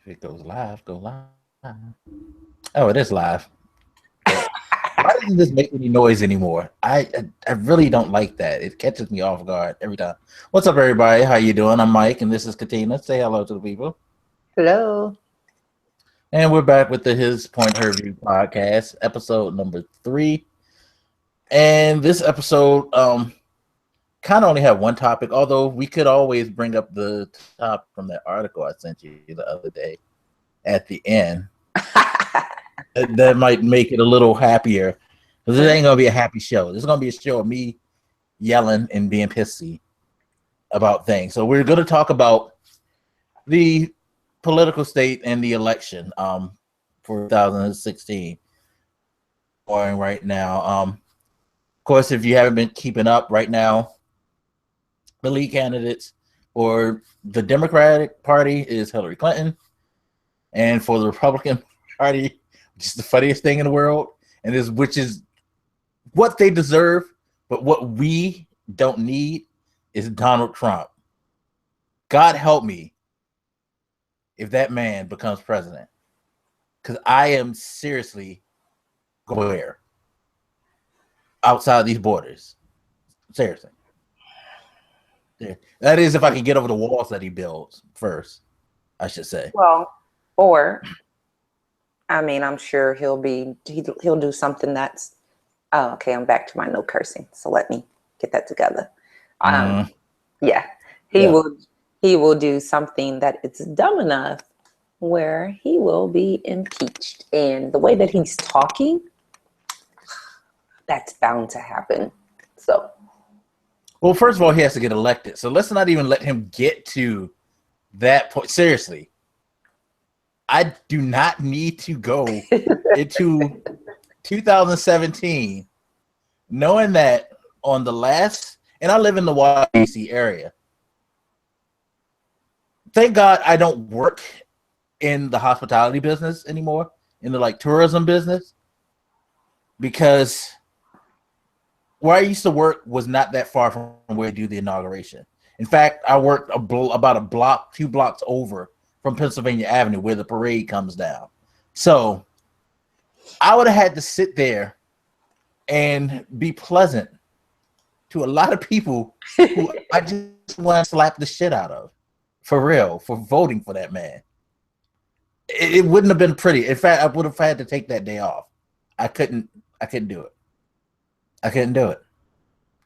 If it goes live, go live. Oh, it is live. Why doesn't this make any noise anymore? I really don't like that. It catches me off guard every time. What's up, everybody? How you doing? I'm Mike, and this is Katina. Say hello to the people. Hello. And we're back with the His Point Her View podcast, episode number 3. And this episode kind of only have one topic, although we could always bring up the top from that article I sent you the other day at the end. That might make it a little happier, because it ain't gonna be a happy show. This is gonna be a show of me yelling and being pissy about things. So we're going to talk about the political state and the election for 2016 going right now. Of course, if you haven't been keeping up right now, the lead candidates for the Democratic Party is Hillary Clinton, and for the Republican Party, which is the funniest thing in the world, and which is what they deserve, but what we don't need, is Donald Trump. God help me if that man becomes president, because I am seriously going outside these borders. Seriously. That is, if I can get over the walls that he builds first, I should say. Well, or I mean, I'm sure he'll do something that's. Oh, okay. I'm back to my no cursing. So let me get that together. Yeah, he will do something that it's dumb enough where he will be impeached, and the way that he's talking, that's bound to happen. So. Well, first of all, he has to get elected. So let's not even let him get to that point. Seriously, I do not need to go into 2017 knowing that on the last, and I live in the Washington, D.C. area. Thank God I don't work in the hospitality business anymore, in the tourism business, because where I used to work was not that far from where I do the inauguration. In fact, I worked about a block, 2 blocks over from Pennsylvania Avenue, where the parade comes down. So I would have had to sit there and be pleasant to a lot of people who I just want to slap the shit out of, for real, for voting for that man. It wouldn't have been pretty. In fact, I would have had to take that day off. I couldn't do it. I couldn't do it.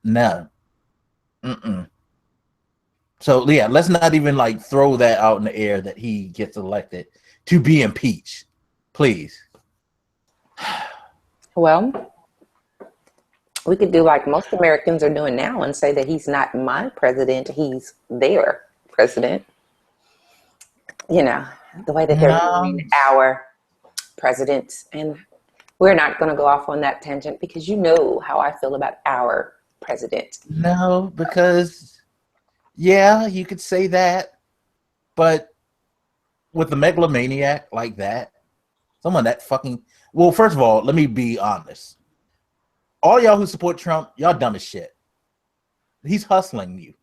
No. So yeah, let's not even throw that out in the air that he gets elected to be impeached. Please. Well, we could do like most Americans are doing now and say that he's not my president, he's their president. You know, the way that they're doing our president. And we're not going to go off on that tangent because you know how I feel about our president. No, because, yeah, you could say that. But with a megalomaniac like that, someone that fucking... Well, first of all, let me be honest. All y'all who support Trump, y'all dumb as shit. He's hustling you.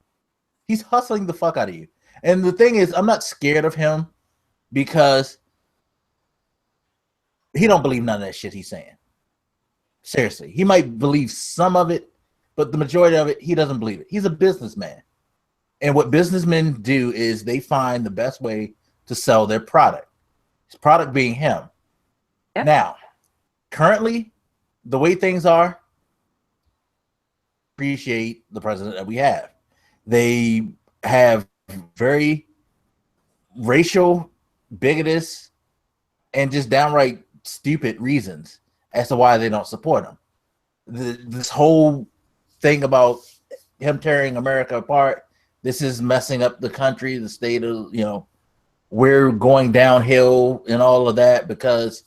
He's hustling the fuck out of you. And the thing is, I'm not scared of him because he don't believe none of that shit he's saying. Seriously. He might believe some of it, but the majority of it, he doesn't believe it. He's a businessman. And what businessmen do is they find the best way to sell their product. His product being him. Yep. Now, currently, the way things are, appreciate the president that we have. They have very racial, bigotous, and just downright stupid reasons as to why they don't support him. This whole thing about him tearing America apart, this is messing up the country, the state of, we're going downhill and all of that because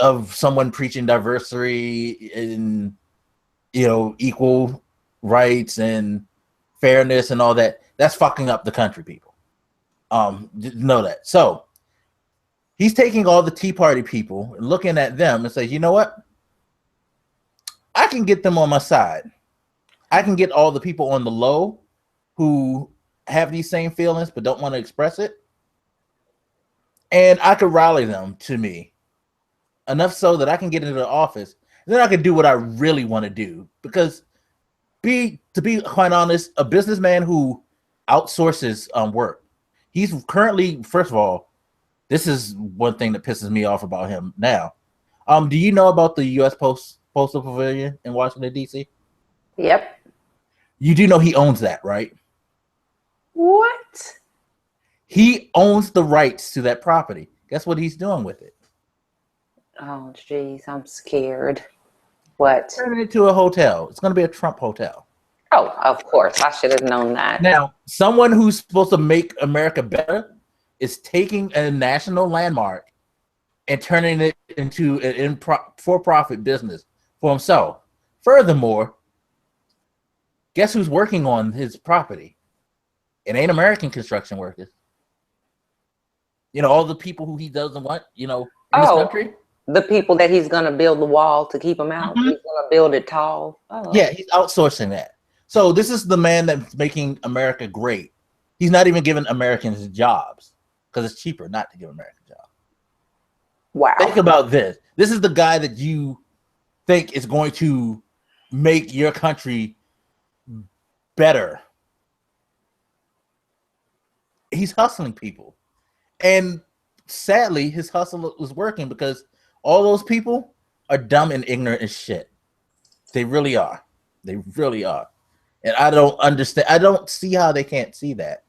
of someone preaching diversity and, equal rights and fairness and all that. That's fucking up the country, people. Know that. So he's taking all the Tea Party people and looking at them and says, you know what? I can get them on my side. I can get all the people on the low who have these same feelings but don't want to express it. and I could rally them to me enough so that I can get into the office. Then I can do what I really want to do. Because to be quite honest, a businessman who outsources work, he's currently, first of all, this is one thing that pisses me off about him now. Do you know about the U.S. Postal Pavilion in Washington, D.C.? Yep. You do know he owns that, right? What? He owns the rights to that property. Guess what he's doing with it? Oh, geez, I'm scared. What? Turning it into a hotel. It's going to be a Trump hotel. Oh, of course. I should have known that. Now, someone who's supposed to make America better is taking a national landmark and turning it into an for-profit business for himself. Furthermore, guess who's working on his property? It ain't American construction workers. You know, all the people who he doesn't want, you know, in this country. The people that he's going to build the wall to keep them out. Mm-hmm. He's going to build it tall. Oh. Yeah, he's outsourcing that. So this is the man that's making America great. He's not even giving Americans jobs because it's cheaper not to give Americans jobs. Wow. Think about this. This is the guy that you think is going to make your country better. He's hustling people. And sadly, his hustle was working because all those people are dumb and ignorant as shit. They really are. They really are. And I don't understand. I don't see how they can't see that.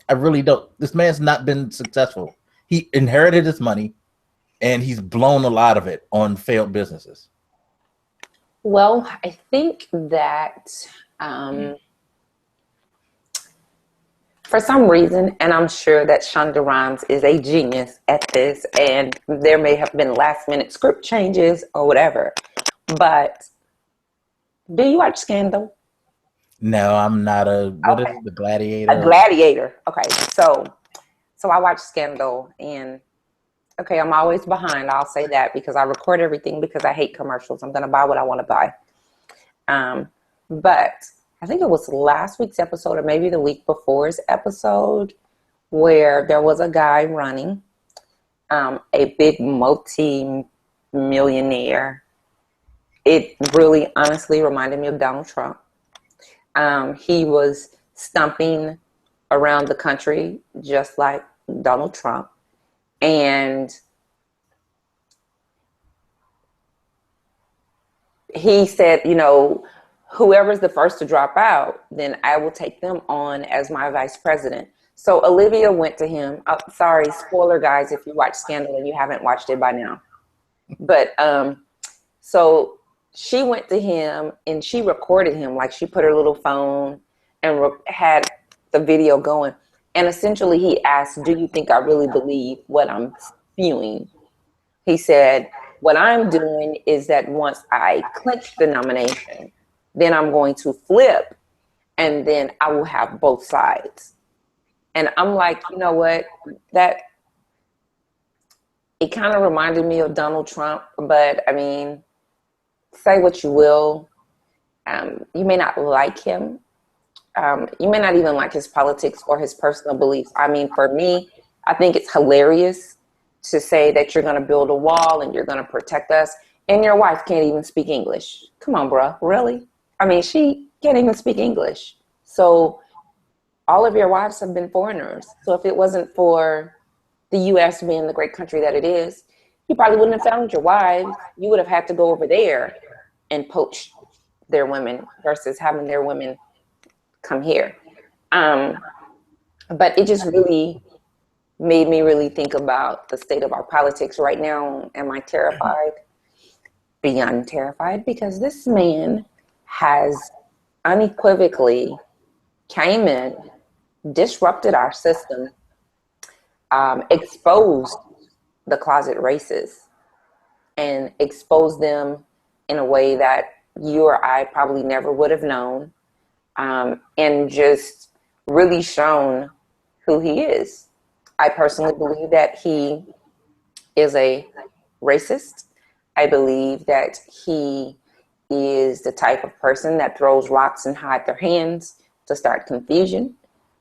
I really don't. This man's not been successful. He inherited his money and he's blown a lot of it on failed businesses. Well, I think that for some reason, and I'm sure that Shonda Rhimes is a genius at this, and there may have been last-minute script changes or whatever, but do you watch Scandal? No, I'm not what is it, the Gladiator? A Gladiator. Okay, so I watch Scandal, and okay, I'm always behind. I'll say that because I record everything because I hate commercials. I'm going to buy what I want to buy. But I think it was last week's episode or maybe the week before's episode where there was a guy running, a big multi-millionaire. It really honestly reminded me of Donald Trump. He was stumping around the country just like Donald Trump. And he said, you know, whoever's the first to drop out, then I will take them on as my vice president. So Olivia went to him. Sorry, spoiler guys, if you watch Scandal and you haven't watched it by now. But so she went to him and she recorded him. Like she put her little phone and had the video going. And essentially he asked, do you think I really believe what I'm spewing? He said, what I'm doing is that once I clinch the nomination, then I'm going to flip and then I will have both sides. And I'm like, you know what? That it kind of reminded me of Donald Trump, but I mean, say what you will. You may not like him. You may not even like his politics or his personal beliefs. I mean, for me, I think it's hilarious to say that you're going to build a wall and you're going to protect us and your wife can't even speak English. Come on, bro. Really? I mean, she can't even speak English. So all of your wives have been foreigners. So if it wasn't for the U.S. being the great country that it is, you probably wouldn't have found your wives. You would have had to go over there and poach their women versus having their women come here. But it just really made me really think about the state of our politics right now. Am I terrified? Beyond terrified, because this man has unequivocally came in, disrupted our system, exposed the closet racists, and exposed them in a way that you or I probably never would have known, and just really shown who he is. I personally believe that he is a racist. I believe that he is the type of person that throws rocks and hide their hands to start confusion.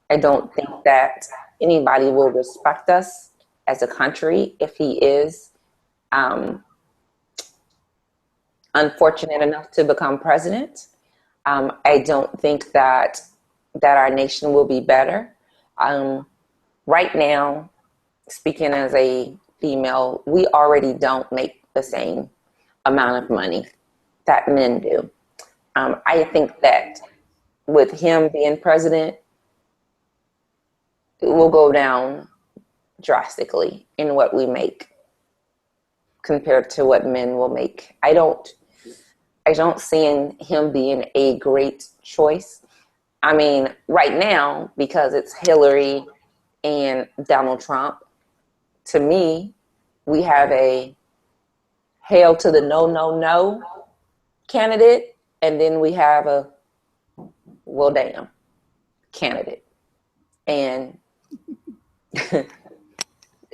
I don't think that anybody will respect us as a country if he is unfortunate enough to become president. I don't think that our nation will be better. Right now, speaking as a female, we already don't make the same amount of money that men do. I think that with him being president, it will go down drastically in what we make compared to what men will make. I don't see him being a great choice. I mean, right now, because it's Hillary and Donald Trump, to me, we have a hail to the no candidate, and then we have a well damn candidate. And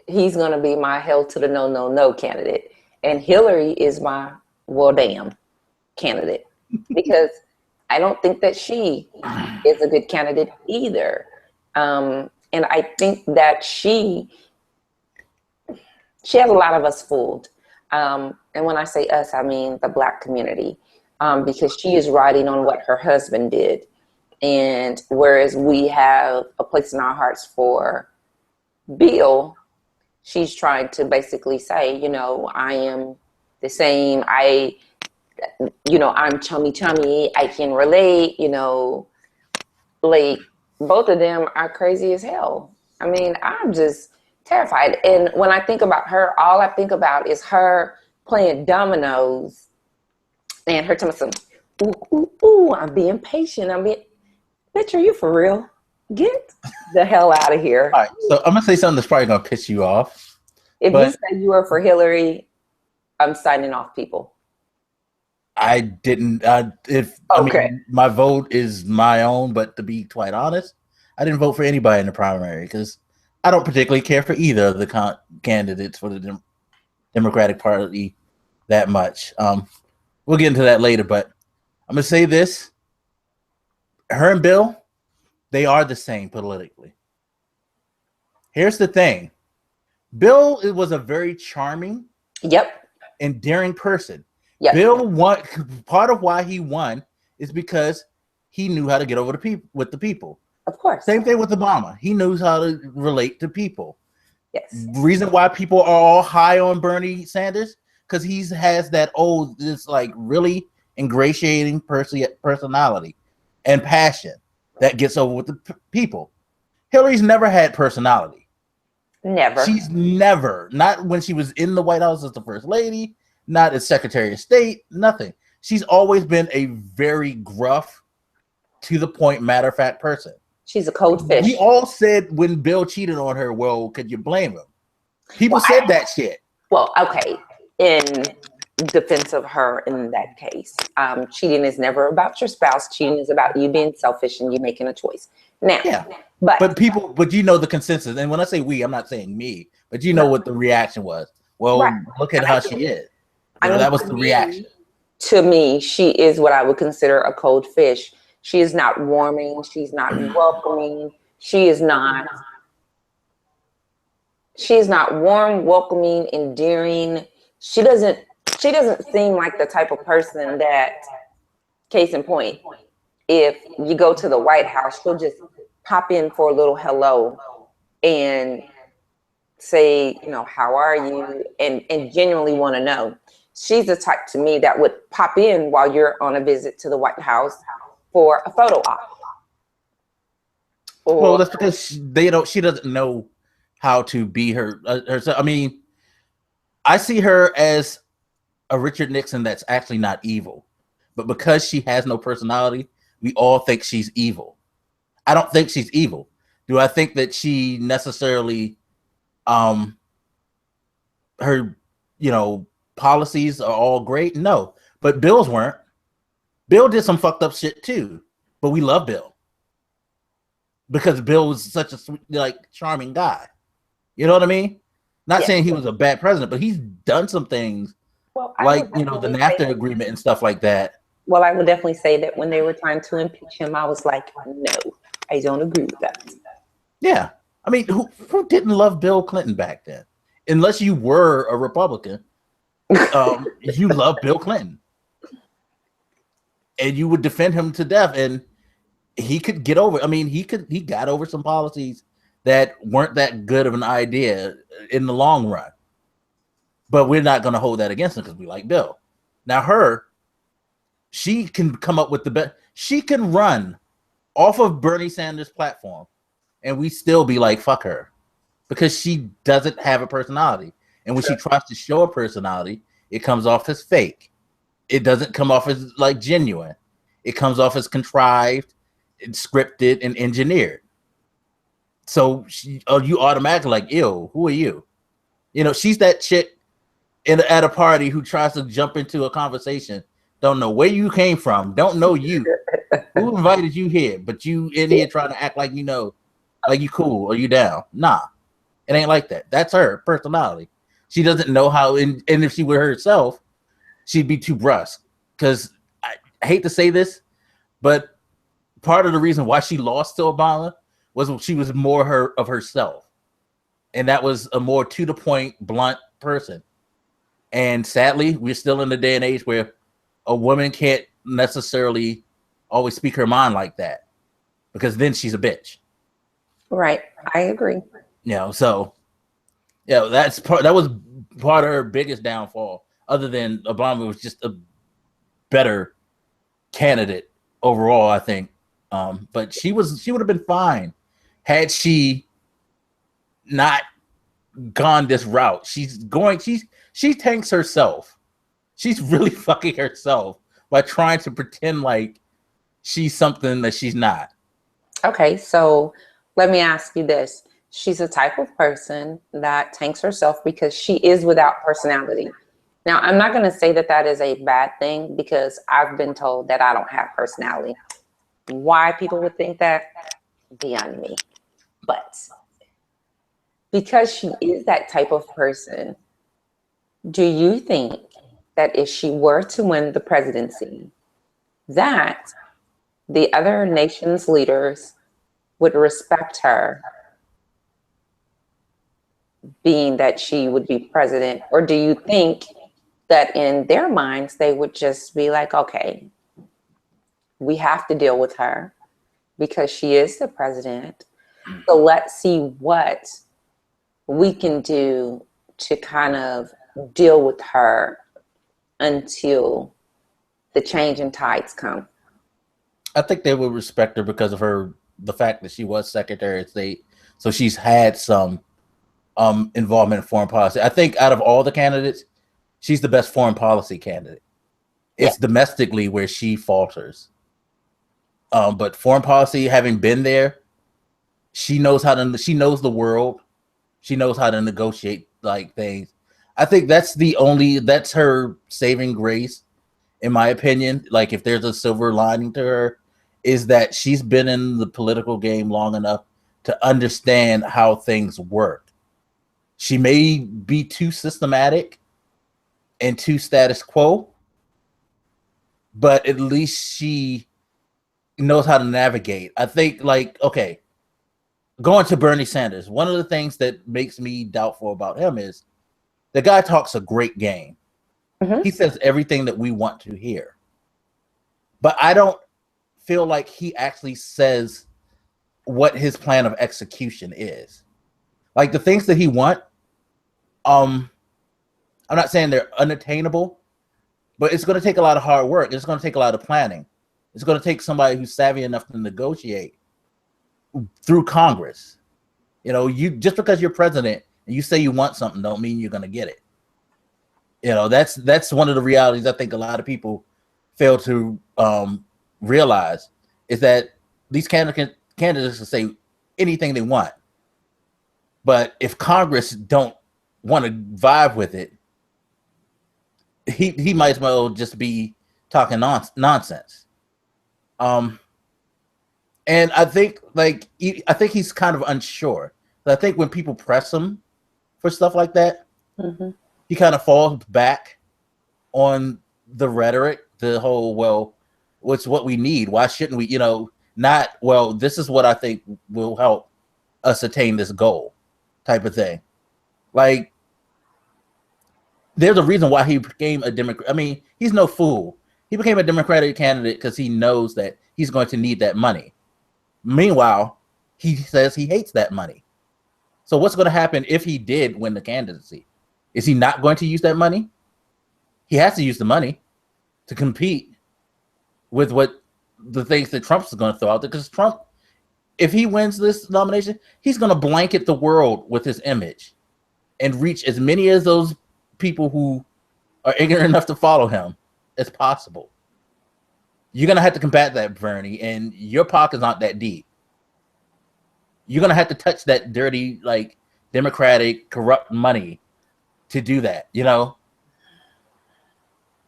he's going to be my hail to the no candidate. And Hillary is my well damn candidate, because I don't think that she is a good candidate either. And I think that she has a lot of us fooled. And when I say us, I mean the Black community, because she is riding on what her husband did. And whereas we have a place in our hearts for Bill, she's trying to basically say, you know, I am the same. I'm chummy. I can relate, you know, like both of them are crazy as hell. I mean, I'm just terrified. And when I think about her, all I think about is her playing dominoes and her telling me, ooh, I'm being patient. Bitch, are you for real? Get the hell out of here. All right, so I'm going to say something that's probably going to piss you off. If you said you were for Hillary, I'm signing off, people. I didn't. I mean, my vote is my own, but to be quite honest, I didn't vote for anybody in the primary because I don't particularly care for either of the candidates for the Democratic Party that much. We'll get into that later, but I'm going to say this. Her and Bill, they are the same politically. Here's the thing. Bill was a very charming, endearing person. Yep. Bill won. Part of why he won is because he knew how to get over with the people. Of course. Same thing with Obama. He knows how to relate to people. Yes. Reason why people are all high on Bernie Sanders, because he has that this like really ingratiating personality and passion that gets over with the people. Hillary's never had personality. Never. She's never, not when she was in the White House as the first lady, not as Secretary of State, nothing. She's always been a very gruff, to the point, matter of fact person. She's a cold fish. We all said when Bill cheated on her, well, could you blame him? People said that shit. Well, okay. In defense of her in that case, cheating is never about your spouse. Cheating is about you being selfish and you making a choice. Now, but you know the consensus. And when I say we, I'm not saying me, but you know what the reaction was. Well, look at how she is. That was the reaction. To me, she is what I would consider a cold fish. She is not warming. She's not welcoming. She is not warm, welcoming, endearing. She doesn't seem like the type of person that, case in point, if you go to the White House, she'll just pop in for a little hello and say, you know, how are you? And genuinely want to know. She's the type to me that would pop in while you're on a visit to the White House for a photo op. Well, that's because she doesn't know how to be herself. I mean, I see her as a Richard Nixon that's actually not evil, but because she has no personality, we all think she's evil. I don't think she's evil. Do I think that she necessarily, her, policies are all great? No, but Bill's weren't. Bill did some fucked up shit too, but we love Bill because Bill was such a sweet, charming guy. You know what I mean? Not saying he was a bad president, but he's done some things the NAFTA agreement and stuff like that. Well, I would definitely say that when they were trying to impeach him, I was like, no, I don't agree with that. Yeah. I mean, who didn't love Bill Clinton back then? Unless you were a Republican, you love Bill Clinton, and you would defend him to death. And he could get over. I mean, he got over some policies that weren't that good of an idea in the long run. But we're not going to hold that against him because we like Bill. Now, she can come up with the best. She can run off of Bernie Sanders' platform, and we still be like, fuck her, because she doesn't have a personality. And when she tries to show a personality, it comes off as fake. It doesn't come off as like genuine. It comes off as contrived, and scripted, and engineered. So you automatically like, ew, who are you? You know, she's that chick at a party who tries to jump into a conversation, don't know where you came from, don't know you, who invited you here, but you in here trying to act like you know, like you cool or you down. Nah, it ain't like that. That's her personality. She doesn't know how, and if she were herself, she'd be too brusque. Because I hate to say this, but part of the reason why she lost to Obama was she was more of herself, and that was a more to the point, blunt person. And sadly, we're still in the day and age where a woman can't necessarily always speak her mind like that, because then she's a bitch. Right. I agree. You know, so yeah, that was part of her biggest downfall. Other than Obama was just a better candidate overall, I think. But she would have been fine had she not gone this route. She tanks herself. She's really fucking herself by trying to pretend like she's something that she's not. Okay, so let me ask you this. She's a type of person that tanks herself because she is without personality. Now, I'm not going to say that that is a bad thing, because I've been told that I don't have personality. Why people would think that, beyond me. But because she is that type of person, do you think that if she were to win the presidency, that the other nation's leaders would respect her, being that she would be president? Or do you think that in their minds, they would just be like, okay, we have to deal with her because she is the president. So let's see what we can do to kind of deal with her until the change in tides come? I think they would respect her because of the fact that she was Secretary of State. So she's had some involvement in foreign policy. I think out of all the candidates, she's the best foreign policy candidate. It's domestically where she falters. But foreign policy, having been there, she knows the world. She knows how to negotiate like things. I think that's her saving grace, in my opinion. Like, if there's a silver lining to her, is that she's been in the political game long enough to understand how things work. She may be too systematic and too status quo, but at least she knows how to navigate. I think, like, okay, going to Bernie Sanders, one of the things that makes me doubtful about him is the guy talks a great game. Mm-hmm. He says everything that we want to hear. But I don't feel like he actually says what his plan of execution is. Like, the things that he wants, I'm not saying they're unattainable, but it's going to take a lot of hard work. It's going to take a lot of planning. It's going to take somebody who's savvy enough to negotiate through Congress. You know, you just because you're president and you say you want something don't mean you're going to get it. You know, that's one of the realities I think a lot of people fail to realize, is that these candidates can say anything they want, but if Congress don't want to vibe with it, he might as well just be talking nonsense. And I think he's kind of unsure. But I think when people press him for stuff like that, mm-hmm. he kind of falls back on the rhetoric, the whole, well, what's what we need? Why shouldn't we, not, well, this is what I think will help us attain this goal, type of thing. Like, there's a reason why he became a Democrat. I mean, he's no fool. He became a Democratic candidate because he knows that he's going to need that money. Meanwhile, he says he hates that money. So what's going to happen if he did win the candidacy? Is he not going to use that money? He has to use the money to compete with what the things that Trump's going to throw out there. Because Trump, if he wins this nomination, he's going to blanket the world with his image and reach as many of those people who are ignorant enough to follow him as possible. You're going to have to combat that, Bernie, and your pocket's not that deep. You're going to have to touch that dirty, like, Democratic, corrupt money to do that, you know?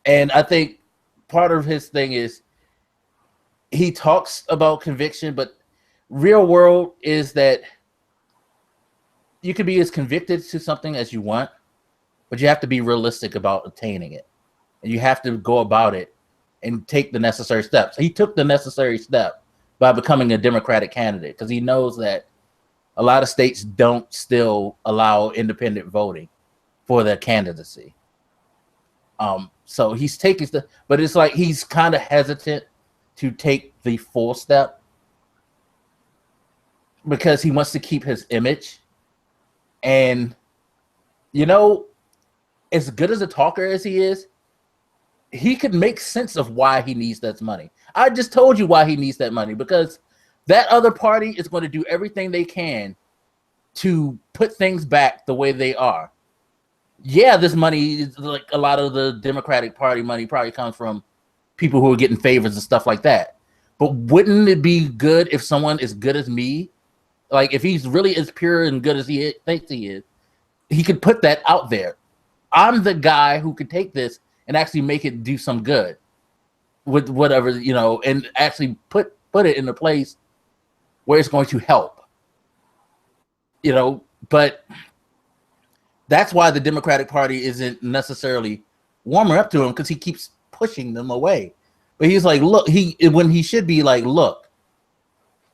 And I think part of his thing is he talks about conviction, but real world is that you can be as convicted to something as you want, but you have to be realistic about attaining it. And you have to go about it and take the necessary steps. He took the necessary step by becoming a Democratic candidate because he knows that a lot of states don't still allow independent voting for their candidacy. So he's taking the, but it's like he's kind of hesitant to take the full step because he wants to keep his image. And, you know, as good as a talker as he is, he could make sense of why he needs that money. I just told you why he needs that money, because that other party is going to do everything they can to put things back the way they are. Yeah, this money is like a lot of the Democratic Party money probably comes from people who are getting favors and stuff like that. But wouldn't it be good if someone as good as me, like if he's really as pure and good as he thinks he is, he could put that out there. I'm the guy who could take this and actually make it do some good with whatever, you know, and actually put it in a place where it's going to help, you know. But that's why the Democratic Party isn't necessarily warming up to him, because he keeps pushing them away. But he's like, look, when he should be like, look,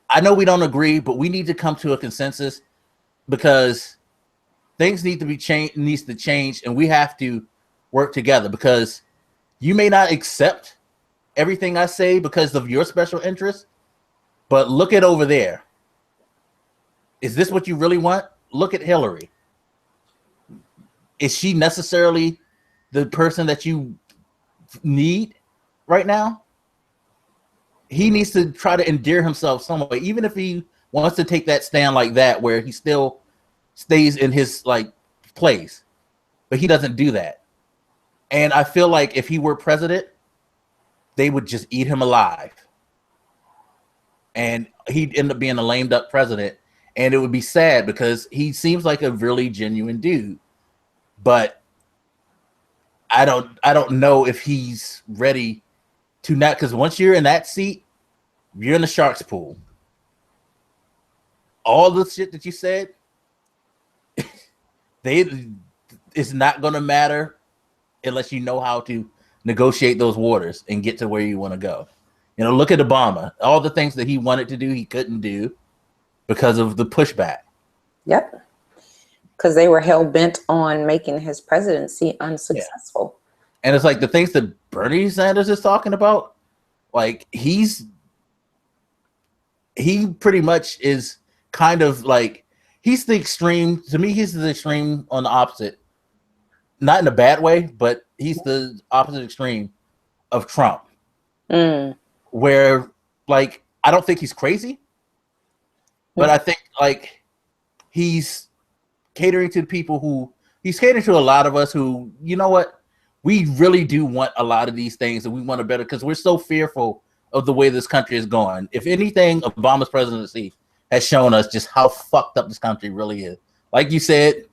I know we don't agree, but we need to come to a consensus because things need to change, and we have to work together, because you may not accept everything I say because of your special interest, but look at over there. Is this what you really want? Look at Hillary. Is she necessarily the person that you need right now? He needs to try to endear himself some way, even if he wants to take that stand like that, where he still stays in his like place, but he doesn't do that. And I feel like if he were president, they would just eat him alive, and he'd end up being a lamed up president. And it would be sad because he seems like a really genuine dude, but I don't know if he's ready to not, because once you're in that seat, you're in the shark's pool. All the shit that you said, it's not going to matter unless you know how to negotiate those waters and get to where you want to go. You know, look at Obama. All the things that he wanted to do, he couldn't do because of the pushback. Yep. Because they were hell bent on making his presidency unsuccessful. Yeah. And it's like the things that Bernie Sanders is talking about, like he pretty much is kind of like, he's the extreme, to me, he's the extreme on the opposite. Not in a bad way, but he's the opposite extreme of Trump. Where, like, I don't think he's crazy, but I think, like, he's catering to people who, he's catering to a lot of us who, you know what, we really do want a lot of these things, and we want to better, because we're so fearful of the way this country is going. If anything, Obama's presidency has shown us just how fucked up this country really is. Like you said,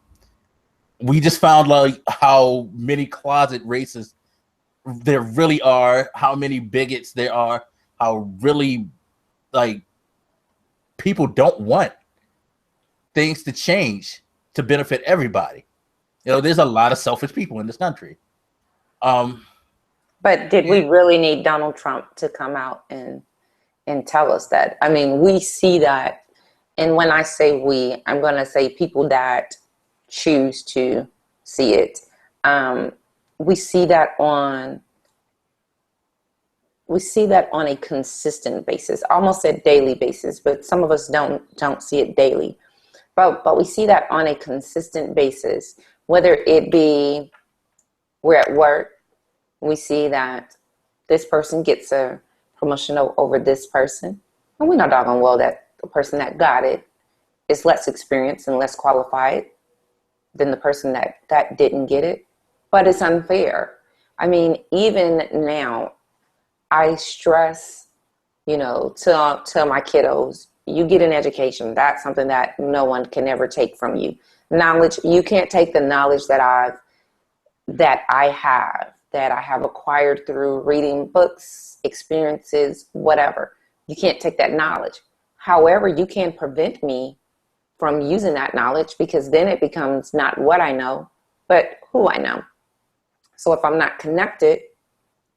we just found like how many closet racists there really are, how many bigots there are, how really like people don't want things to change to benefit everybody. You know, there's a lot of selfish people in this country. But did we really need Donald Trump to come out and tell us that? I mean, we see that And when I say we, I'm going to say people that choose to see it. We see that on a consistent basis, almost a daily basis, but some of us don't see it daily. But we see that on a consistent basis, whether it be we're at work, we see that this person gets a promotion over this person, and we know doggone well that the person that got it is less experienced and less qualified than the person that didn't get it. But it's unfair. I mean, even now, I stress, to my kiddos, you get an education. That's something that no one can ever take from you. Knowledge, you can't take the knowledge that I have acquired through reading books, experiences, whatever. You can't take that knowledge. However, you can prevent me from using that knowledge, because then it becomes not what I know, but who I know. So if I'm not connected,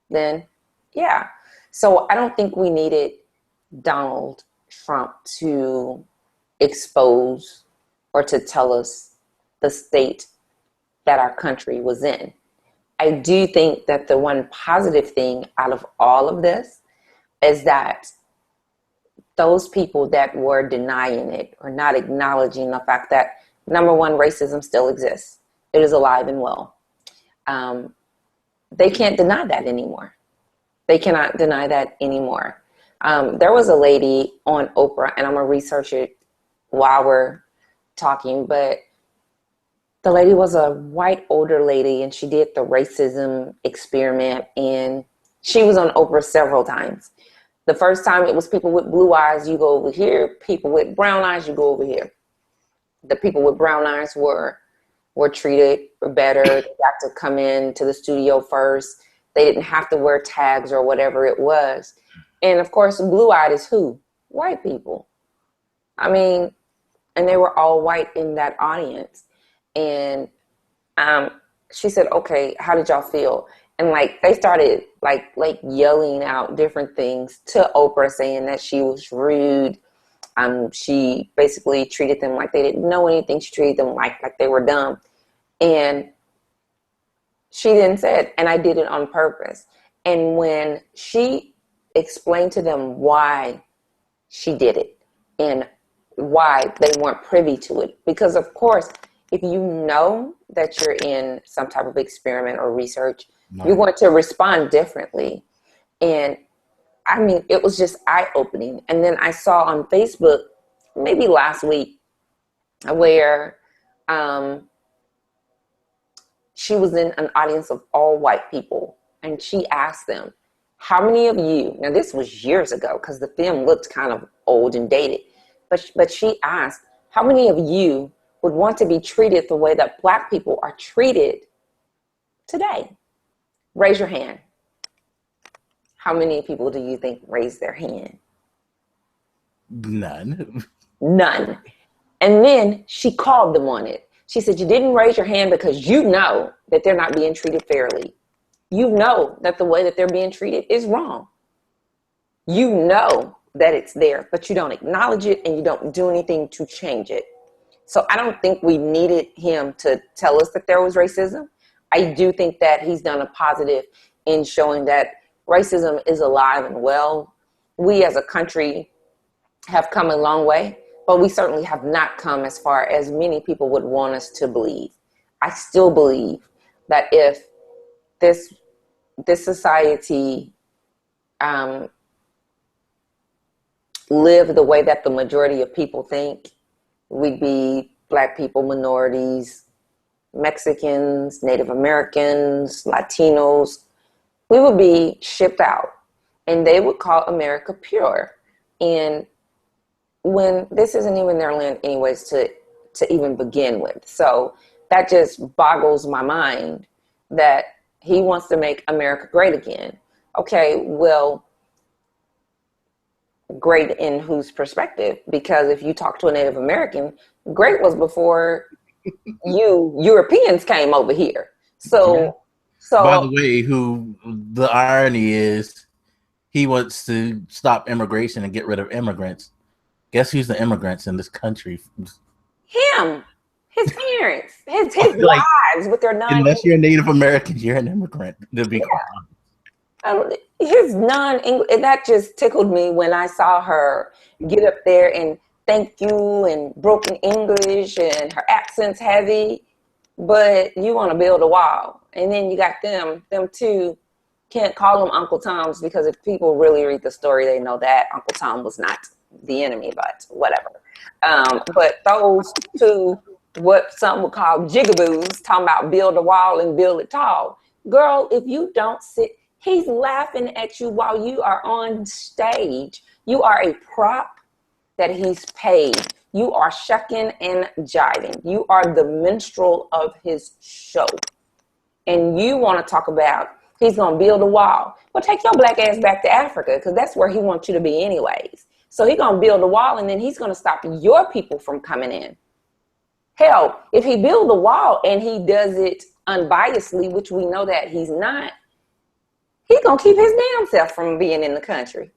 then yeah. So I don't think we needed Donald Trump to expose or to tell us the state that our country was in. I do think that the one positive thing out of all of this is that those people that were denying it or not acknowledging the fact that, number one, racism still exists. It is alive and well. They can't deny that anymore. They cannot deny that anymore. There was a lady on Oprah, and I'm going to research it while we're talking, but the lady was a white older lady, and she did the racism experiment, and she was on Oprah several times. The first time it was people with blue eyes, you go over here. People with brown eyes, you go over here. The people with brown eyes were treated better. They got to come in to the studio first. They didn't have to wear tags or whatever it was. And of course, blue-eyed is who? White people. I mean, and they were all white in that audience. And she said, okay, how did y'all feel? And they started yelling out different things to Oprah, saying that she was rude. She basically treated them like they didn't know anything. She treated them like they were dumb. And she then said, and I did it on purpose. And when she explained to them why she did it and why they weren't privy to it, because of course, if you know that you're in some type of experiment or research, you're going to respond differently. And I mean, it was just eye-opening. And then I saw on Facebook, maybe last week, where she was in an audience of all white people. And she asked them, how many of you, now this was years ago because the film looked kind of old and dated, but she asked, how many of you would want to be treated the way that Black people are treated today? Raise your hand. How many people do you think raised their hand? None. None. And then she called them on it. She said, you didn't raise your hand because you know that they're not being treated fairly. You know that the way that they're being treated is wrong. You know that it's there, but you don't acknowledge it and you don't do anything to change it. So I don't think we needed him to tell us that there was racism. I do think that he's done a positive in showing that racism is alive and well. We as a country have come a long way, but we certainly have not come as far as many people would want us to believe. I still believe that if this society lived the way that the majority of people think, we'd be Black people, minorities, Mexicans, Native Americans, Latinos. We would be shipped out and they would call America pure. And when this isn't even their land anyways to even begin with. So that just boggles my mind that he wants to make America great again. Okay, well, great in whose perspective? Because if you talk to a Native American, great was before you Europeans came over here. So by the way, the irony is he wants to stop immigration and get rid of immigrants. Guess who's the immigrants in this country? Him, his parents, his Like, wives with their unless you're a Native American, you're an immigrant. To be quite his non-English. That just tickled me when I saw her get up there and thank you and broken English and her accent's heavy, but you want to build a wall, and then you got them two. Can't call them Uncle Toms because if people really read the story, they know that Uncle Tom was not the enemy, but whatever. But those two, what some would call jigaboos, talking about build a wall and build it tall. Girl, if you don't sit, he's laughing at you while you are on stage. You are a prop that he's paid. You are shucking and jiving. You are the minstrel of his show. And you want to talk about he's going to build a wall. Well, take your black ass back to Africa because that's where he wants you to be anyways. So he's going to build a wall and then he's going to stop your people from coming in. Hell, if he builds a wall and he does it unbiasedly, which we know that he's not, he's going to keep his damn self from being in the country.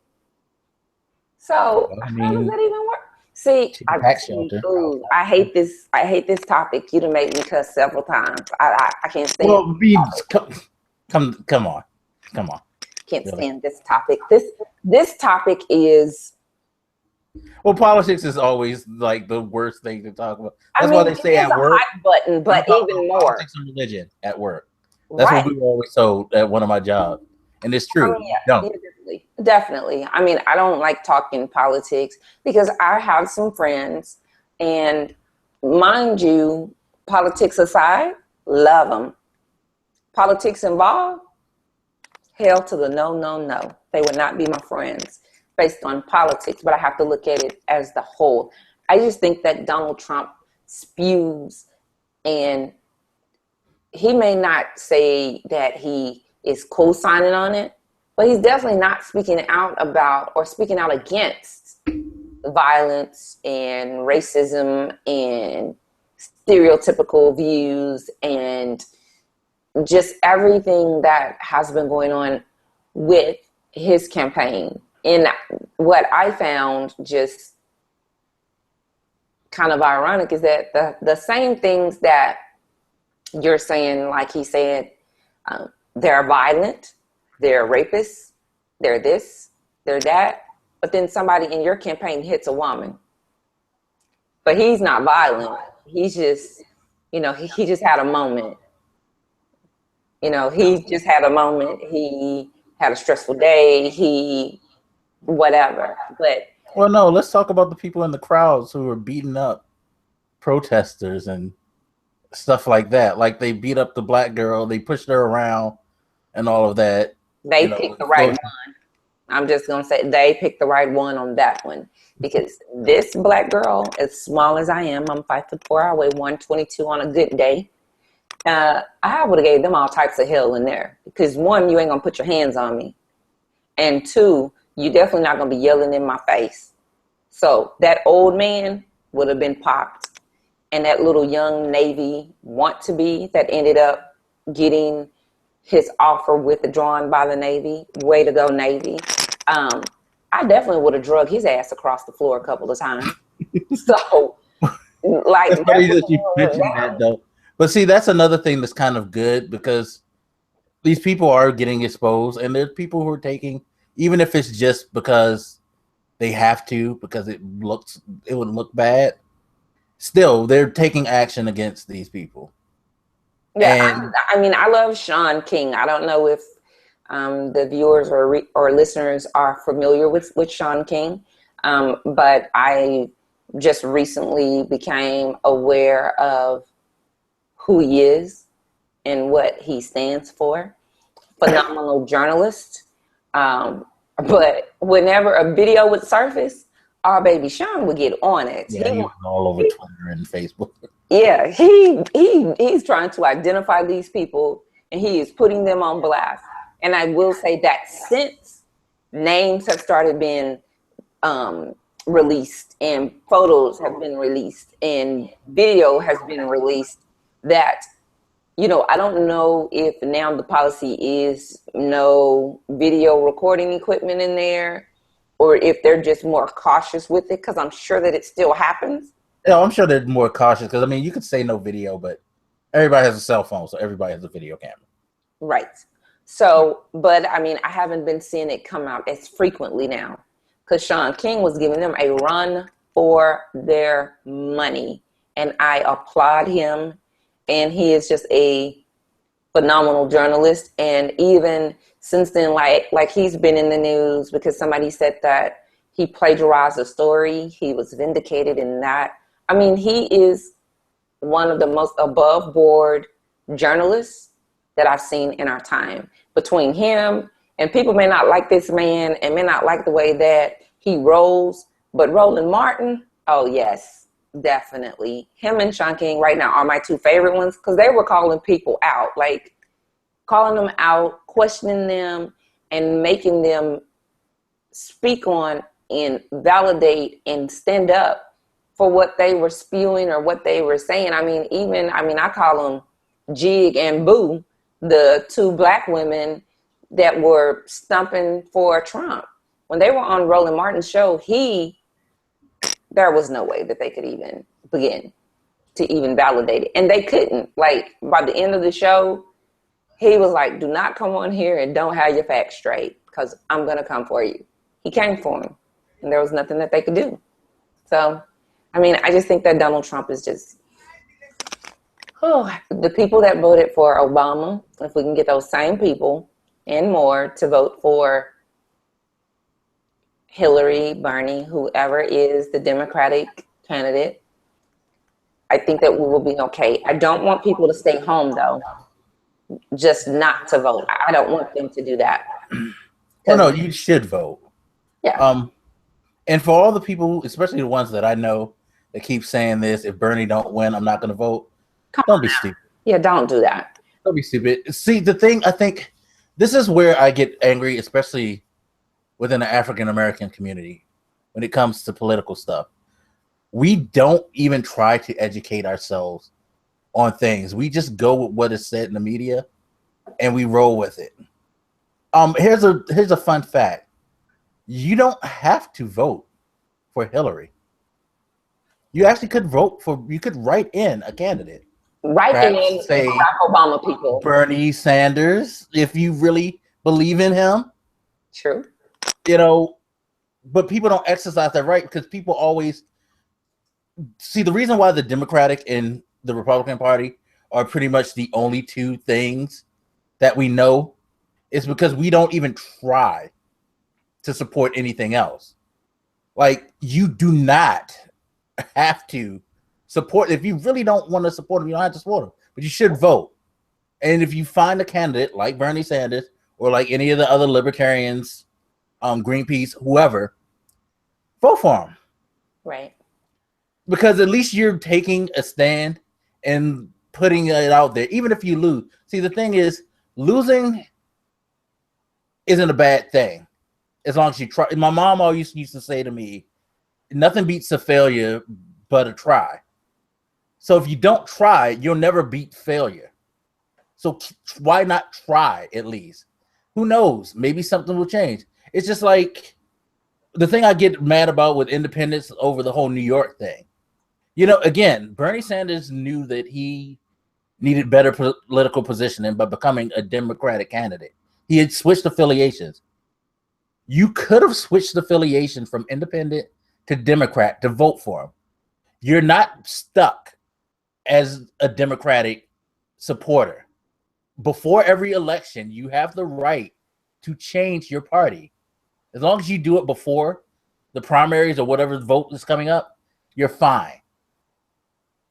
So how does that even work? See, I hate this. I hate this topic. You done made me cuss several times. I can't stand. Well, come on. Can't stand this topic. This topic is. Well, politics is always like the worst thing to talk about. That's why they say at work. Hot button, but even more. Politics and religion at work. That's what we were always told at one of my jobs, and it's true. Definitely. I mean, I don't like talking politics because I have some friends, and mind you, politics aside, love them. Politics involved, hell to the no. They would not be my friends based on politics, but I have to look at it as the whole. I just think that Donald Trump spews, and he may not say that he is co-signing on it, but he's definitely not speaking out about or speaking out against violence and racism and stereotypical views and just everything that has been going on with his campaign. And what I found just kind of ironic is that the same things that you're saying, like he said, they're violent, they're rapists, they're this, they're that, but then somebody in your campaign hits a woman. But he's not violent. He's just, he just had a moment. He just had a moment. He had a stressful day. Whatever. But well, no, let's talk about the people in the crowds who were beating up protesters and stuff like that. Like they beat up the black girl, they pushed her around and all of that. They picked the right one. I'm just going to say they picked the right one on that one because this black girl, as small as I am, I'm 5'4", I weigh 122 on a good day. I would have gave them all types of hell in there because one, you ain't going to put your hands on me. And two, you definitely not going to be yelling in my face. So that old man would have been popped. And that little young Navy want-to-be that ended up getting his offer withdrawn by the Navy. Way to go, Navy. I definitely would have drug his ass across the floor a couple of times. So, like, it's funny that you mentioned that, though. But see, that's another thing that's kind of good because these people are getting exposed, and there's people who are taking, even if it's just because they have to, because it would look bad. Still, they're taking action against these people. Yeah, and I love Sean King. I don't know if the viewers or listeners are familiar with Sean King, but I just recently became aware of who he is and what he stands for. Phenomenal journalist. But whenever a video would surface, our baby Sean would get on it. Yeah, he was all over Twitter and Facebook. Yeah, he's trying to identify these people and he is putting them on blast. And I will say that since names have started being released and photos have been released and video has been released, that, I don't know if now the policy is no video recording equipment in there or if they're just more cautious with it, because I'm sure that it still happens. Yeah, I'm sure they're more cautious because, I mean, you could say no video, but everybody has a cell phone, so everybody has a video camera. Right. So, but I mean, I haven't been seeing it come out as frequently now because Shaun King was giving them a run for their money. And I applaud him. And he is just a phenomenal journalist. And even since then, like he's been in the news because somebody said that he plagiarized a story. He was vindicated in that. I mean, he is one of the most above board journalists that I've seen in our time. Between him and people may not like this man and may not like the way that he rolls, but Roland Martin, oh yes, definitely. Him and Shaun King right now are my two favorite ones because they were calling people out, like calling them out, questioning them, and making them speak on and validate and stand up for what they were spewing or what they were saying. I mean, I call them Jig and Boo, the two black women that were stumping for Trump. When they were on Roland Martin's show, there was no way that they could even begin to even validate it. And they couldn't. Like, by the end of the show, he was like, do not come on here and don't have your facts straight because I'm going to come for you. He came for him. And there was nothing that they could do. So, I mean, I just think that Donald Trump is just, the people that voted for Obama, if we can get those same people and more to vote for Hillary, Bernie, whoever is the Democratic candidate, I think that we will be okay. I don't want people to stay home, though, just not to vote. I don't want them to do that. Well, no, you should vote. Yeah. And for all the people, especially the ones that I know that keep saying this, if Bernie don't win, I'm not going to vote. Don't be stupid. Yeah, don't do that. Don't be stupid. See, the thing, I think this is where I get angry, especially within the African American community when it comes to political stuff. We don't even try to educate ourselves on things. We just go with what is said in the media and we roll with it. Here's a fun fact. You don't have to vote for Hillary. You actually could you could write in a candidate. In, say, Barack Obama people. Bernie Sanders, if you really believe in him. True. But people don't exercise that right because people always see the reason why the Democratic and the Republican Party are pretty much the only two things that we know is because we don't even try to support anything else. Like, you do not have to support. If you really don't want to support them, you don't have to support them, but you should vote. And if you find a candidate like Bernie Sanders or like any of the other libertarians, Greenpeace, whoever, vote for them. Right. Because at least you're taking a stand and putting it out there, even if you lose. See, the thing is, losing isn't a bad thing as long as you try. My mom always used to say to me, nothing beats a failure but a try. So if you don't try, you'll never beat failure. So why not try at least? Who knows? Maybe something will change. It's just like the thing I get mad about with independents over the whole New York thing. Again, Bernie Sanders knew that he needed better political positioning by becoming a Democratic candidate. He had switched affiliations. You could have switched affiliation from independent to Democrat to vote for him. You're not stuck as a Democratic supporter. Before every election, you have the right to change your party. As long as you do it before the primaries or whatever vote is coming up, you're fine.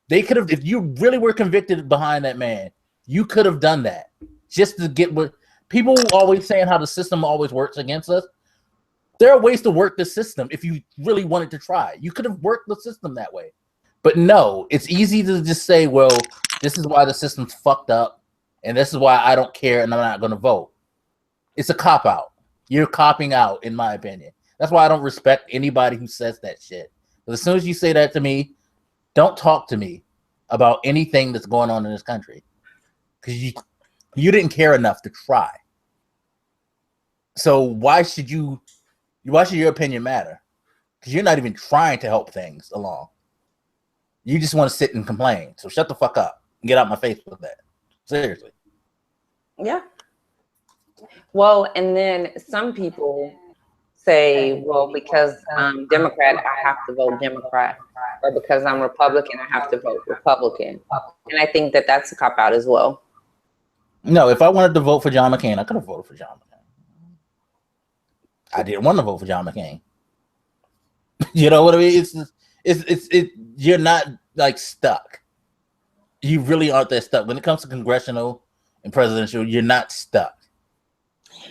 They could have, if you really were convicted behind that man, you could have done that just to get what people always saying how the system always works against us. There are ways to work the system if you really wanted to try. You could have worked the system that way. But no, it's easy to just say, well, this is why the system's fucked up, and this is why I don't care and I'm not going to vote. It's a cop-out. You're copping out, in my opinion. That's why I don't respect anybody who says that shit. But as soon as you say that to me, don't talk to me about anything that's going on in this country. Because you didn't care enough to try. So why should you Why should your opinion matter? Because you're not even trying to help things along. You just want to sit and complain. So shut the fuck up and get out my face with that. Seriously. Yeah. Well, and then some people say, well, because I'm Democrat, I have to vote Democrat, or because I'm Republican, I have to vote Republican. And I think that that's a cop out as well. No, if I wanted to vote for John McCain, I could have voted for John McCain. I didn't want to vote for John McCain. You know what I mean? It's you're not like stuck. You really aren't that stuck. When it comes to congressional and presidential, you're not stuck.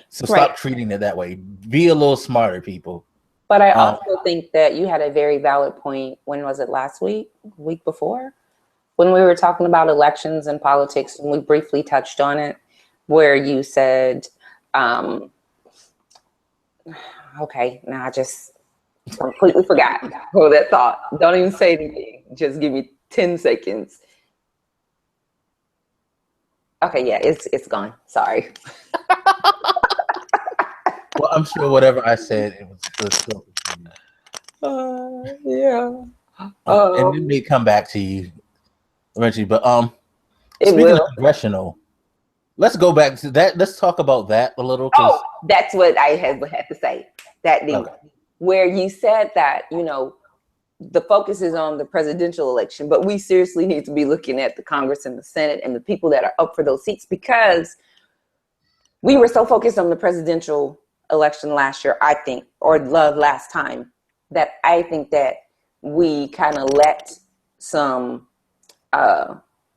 So stop treating it that way. Be a little smarter, people. But I also think that you had a very valid point. When was it? Last week? Week before? When we were talking about elections and politics, and we briefly touched on it, where you said, okay, now I just completely forgot that thought. Don't even say anything. Just give me 10 seconds. Okay, yeah, it's gone. Sorry. Well, I'm sure whatever I said, it was still. Yeah. And it may come back to you eventually. But speaking of congressional, let's go back to that. Let's talk about that a little. Oh, that's what I had to say. That where you said that, you know, the focus is on the presidential election, but we seriously need to be looking at the Congress and the Senate and the people that are up for those seats, because we were so focused on the presidential election last year, I think, or last time, that I think that we kind of let some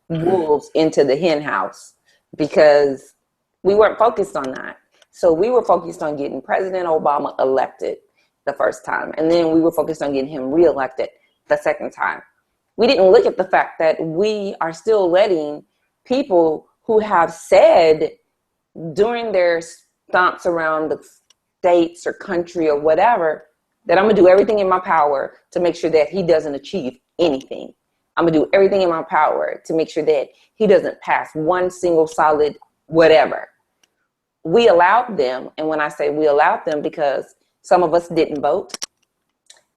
wolves into the hen house, because we weren't focused on that. So we were focused on getting President Obama elected the first time, and then we were focused on getting him reelected the second time. We didn't look at the fact that we are still letting people who have said during their stomps around the states or country or whatever, that I'm gonna do everything in my power to make sure that he doesn't achieve anything. I'm gonna do everything in my power to make sure that he doesn't pass one single solid whatever. We allowed them, and when I say we allowed them, because some of us didn't vote,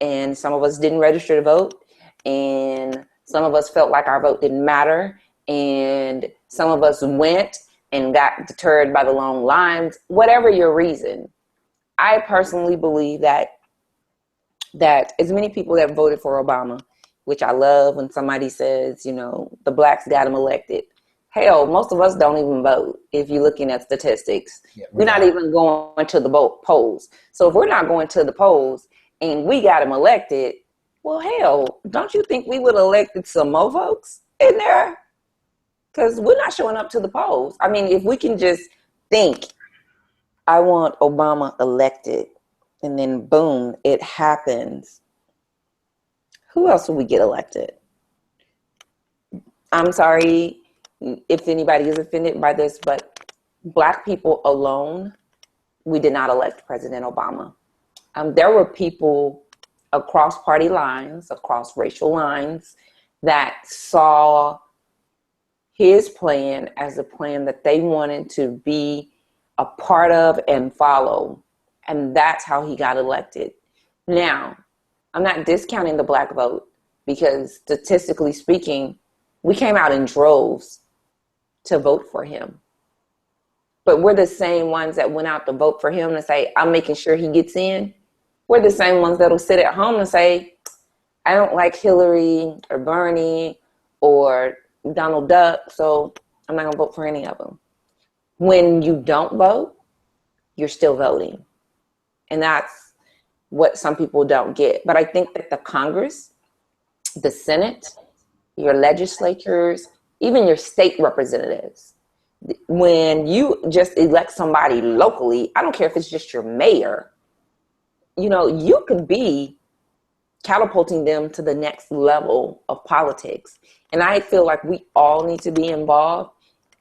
and some of us didn't register to vote, and some of us felt like our vote didn't matter, and some of us went and got deterred by the long lines. Whatever your reason, I personally believe that as many people that voted for Obama, which I love when somebody says, you know, the blacks got him elected. Hell, most of us don't even vote. If you're looking at statistics, we're not even going to the polls. So if we're not going to the polls and we got him elected, well, hell, don't you think we would have elected some more folks in there? Because we're not showing up to the polls. I mean, if we can just think, I want Obama elected, and then boom, it happens. Who else would we get elected? I'm sorry if anybody is offended by this, but Black people alone, we did not elect President Obama. There were people across party lines, across racial lines, that saw his plan as a plan that they wanted to be a part of and follow. And that's how he got elected. Now, I'm not discounting the Black vote, because statistically speaking, we came out in droves to vote for him. But we're the same ones that went out to vote for him to say, I'm making sure he gets in. We're the same ones that'll sit at home and say, I don't like Hillary or Bernie or Donald Duck, so I'm not gonna vote for any of them. When you don't vote, you're still voting. And that's what some people don't get. But I think that the Congress, the Senate, your legislatures, even your state representatives, when you just elect somebody locally, I don't care if it's just your mayor, you know, you could be catapulting them to the next level of politics. And I feel like we all need to be involved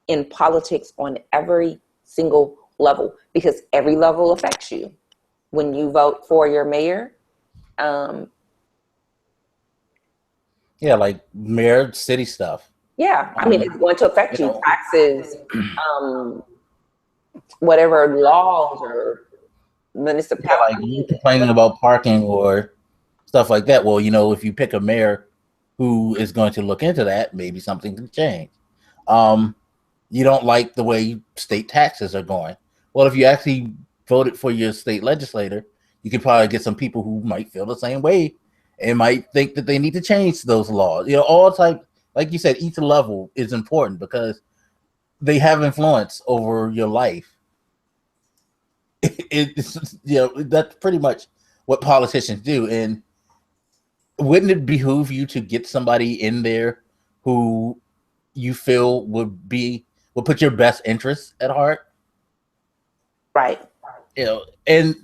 in politics on every single level, because every level affects you. When you vote for your mayor, yeah, like mayor, city stuff. Yeah, I mean, it's going to affect you. Taxes, whatever laws or municipality. Like you complaining about parking or stuff like that. Well, if you pick a mayor who is going to look into that, maybe something can change. You don't like the way state taxes are going. Well, if you actually voted for your state legislator, you could probably get some people who might feel the same way and might think that they need to change those laws. All type, like you said, each level is important because they have influence over your life. That's pretty much what politicians do. And wouldn't it behoove you to get somebody in there who you feel would put your best interests at heart? Right. And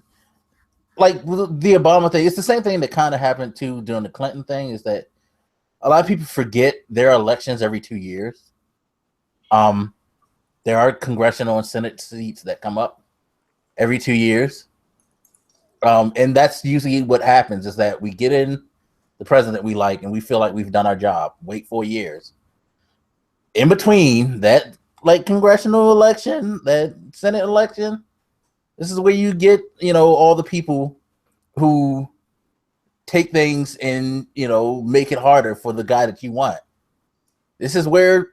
like the Obama thing, it's the same thing that kind of happened too during the Clinton thing, is that a lot of people forget there are elections every 2 years. There are congressional and Senate seats that come up every 2 years. And that's usually what happens, is that we get in the president we like and we feel like we've done our job. Wait 4 years. In between that, like congressional election, that Senate election, this is where you get, all the people who take things and, make it harder for the guy that you want. This is where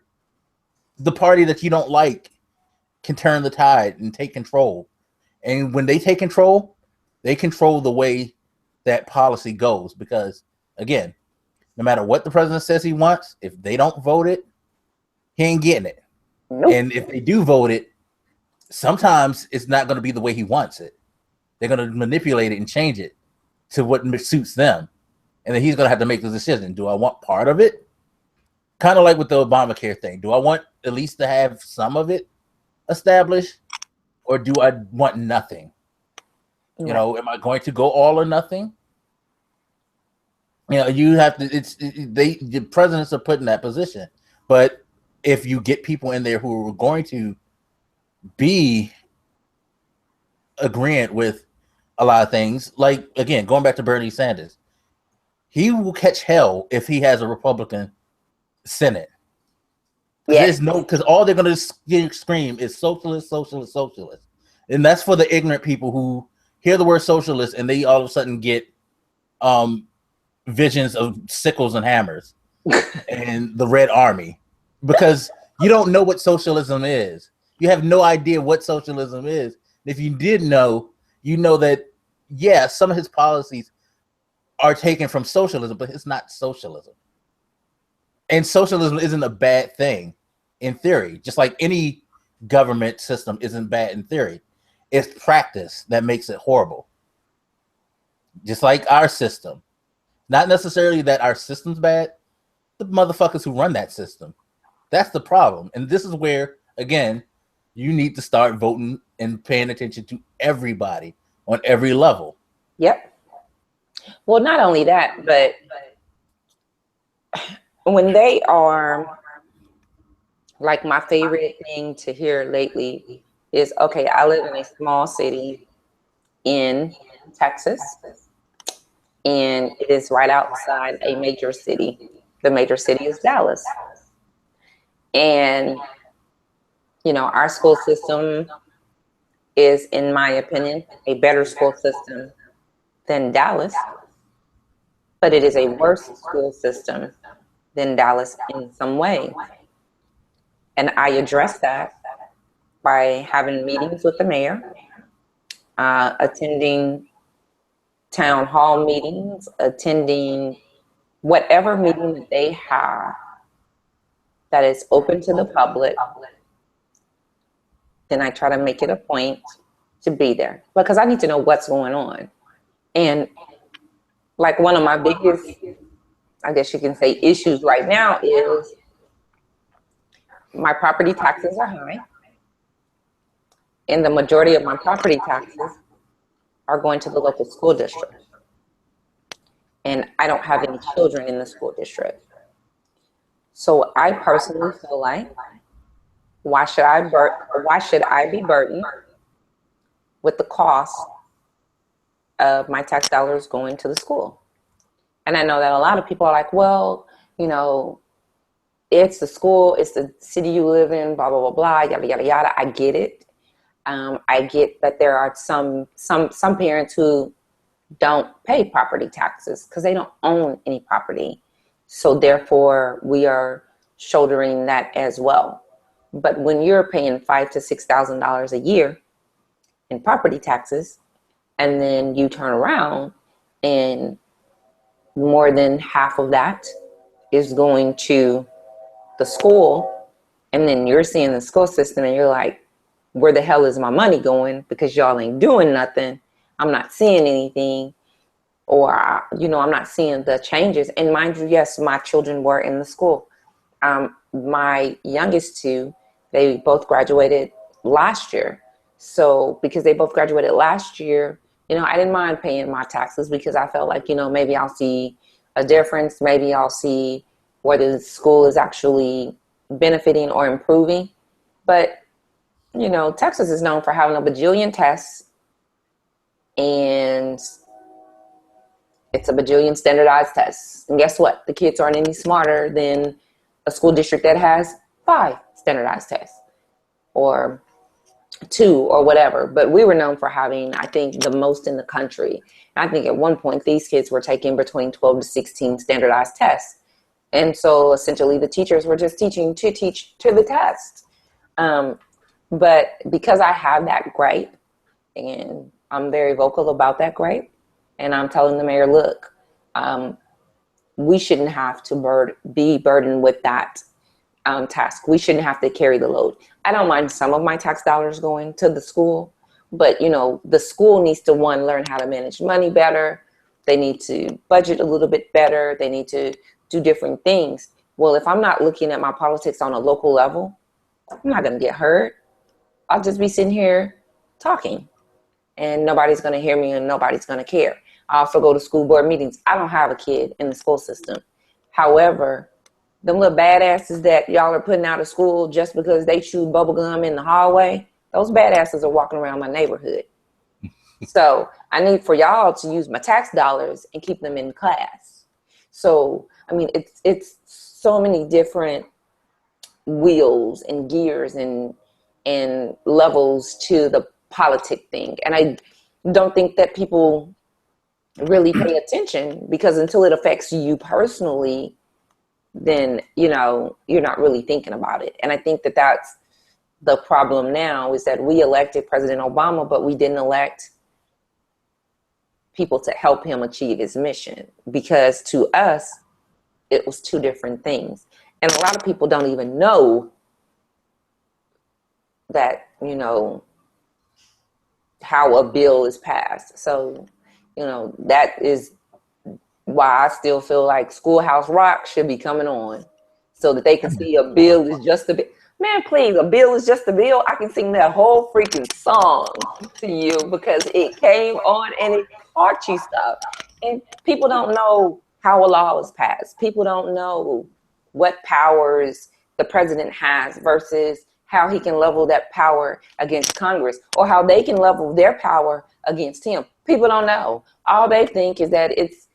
the party that you don't like can turn the tide and take control. And when they take control, they control the way that policy goes. Because, again, no matter what the president says he wants, if they don't vote it, he ain't getting it. Nope. And if they do vote it, sometimes it's not going to be the way he wants it. They're going to manipulate it and change it to what suits them. And then he's going to have to make the decision. Do I want part of it? Kind of like with the Obamacare thing. Do I want at least to have some of it established? Or do I want nothing? Right. Am I going to go all or nothing? You have to, the presidents are put in that position. But if you get people in there who are going to be agreeant with a lot of things, like, again, going back to Bernie Sanders, he will catch hell if he has a Republican Senate. Yes. Because all they're going to scream is socialist, socialist, socialist. And that's for the ignorant people who hear the word socialist and they all of a sudden get visions of sickles and hammers and the Red Army. Because you don't know what socialism is. You have no idea what socialism is. If you did know, you know that, yeah, some of his policies are taken from socialism, but it's not socialism. And socialism isn't a bad thing in theory, just like any government system isn't bad in theory. It's practice that makes it horrible. Just like our system. Not necessarily that our system's bad, the motherfuckers who run that system. That's the problem. And this is where, again, you need to start voting and paying attention to everybody on every level. Yep. Well, not only that, but when they are, like, my favorite thing to hear lately is, okay, I live in a small city in Texas, and it is right outside a major city. The major city is Dallas. And, our school system is, in my opinion, a better school system than Dallas, but it is a worse school system than Dallas in some way. And I address that by having meetings with the mayor, attending town hall meetings, attending whatever meeting that they have that is open to the public. Then I try to make it a point to be there because I need to know what's going on. And like one of my biggest, I guess you can say, issues right now is my property taxes are high. And the majority of my property taxes are going to the local school district. And I don't have any children in the school district. So I personally feel like, why should I be burdened with the cost of my tax dollars going to the school? And I know that a lot of people are like, well, it's the school, it's the city you live in, blah, blah, blah, blah, yada, yada, yada. I get it. I get that there are some parents who don't pay property taxes because they don't own any property. So therefore, we are shouldering that as well. But when you're paying $5,000 to $6,000 a year in property taxes, and then you turn around and more than half of that is going to the school, and then you're seeing the school system and you're like, where the hell is my money going? Because y'all ain't doing nothing. I'm not seeing anything, or, I'm not seeing the changes. And mind you, yes, my children were in the school. My youngest two, they both graduated last year. So because they both graduated last year, I didn't mind paying my taxes because I felt like, maybe I'll see a difference. Maybe I'll see whether the school is actually benefiting or improving. But, Texas is known for having a bajillion tests, and it's a bajillion standardized tests. And guess what? The kids aren't any smarter than a school district that has 5 standardized tests or 2 or whatever. But we were known for having, I think, the most in the country. And I think at one point, these kids were taking between 12 to 16 standardized tests. And so essentially the teachers were just teaching to teach to the test. But because I have that gripe, and I'm very vocal about that gripe, and I'm telling the mayor, look, we shouldn't have to be burdened with that task. We shouldn't have to carry the load. I don't mind some of my tax dollars going to the school, but the school needs to, one, learn how to manage money better. They need to budget a little bit better. They need to do different things. Well, if I'm not looking at my politics on a local level, I'm not going to get heard. I'll just be sitting here talking, and nobody's going to hear me and nobody's going to care. I also go to school board meetings. I don't have a kid in the school system. However, them little badasses that y'all are putting out of school just because they chew bubble gum in the hallway, those badasses are walking around my neighborhood. So I need for y'all to use my tax dollars and keep them in class. So, I mean, it's so many different wheels and gears and levels to the politic thing. And I don't think that people really pay attention, because until it affects you personally, then, you're not really thinking about it. And I think that that's the problem now, is that we elected President Obama, but we didn't elect people to help him achieve his mission, because to us, it was 2 different things. And a lot of people don't even know that, how a bill is passed. So, that is why I still feel like Schoolhouse Rock should be coming on, so that they can see a bill is just a bill. Man, please, a bill is just a bill. I can sing that whole freaking song to you because it came on and it taught you stuff. And people don't know how a law is passed. People don't know what powers the president has versus how he can level that power against Congress, or how they can level their power against him. People don't know. All they think is that it's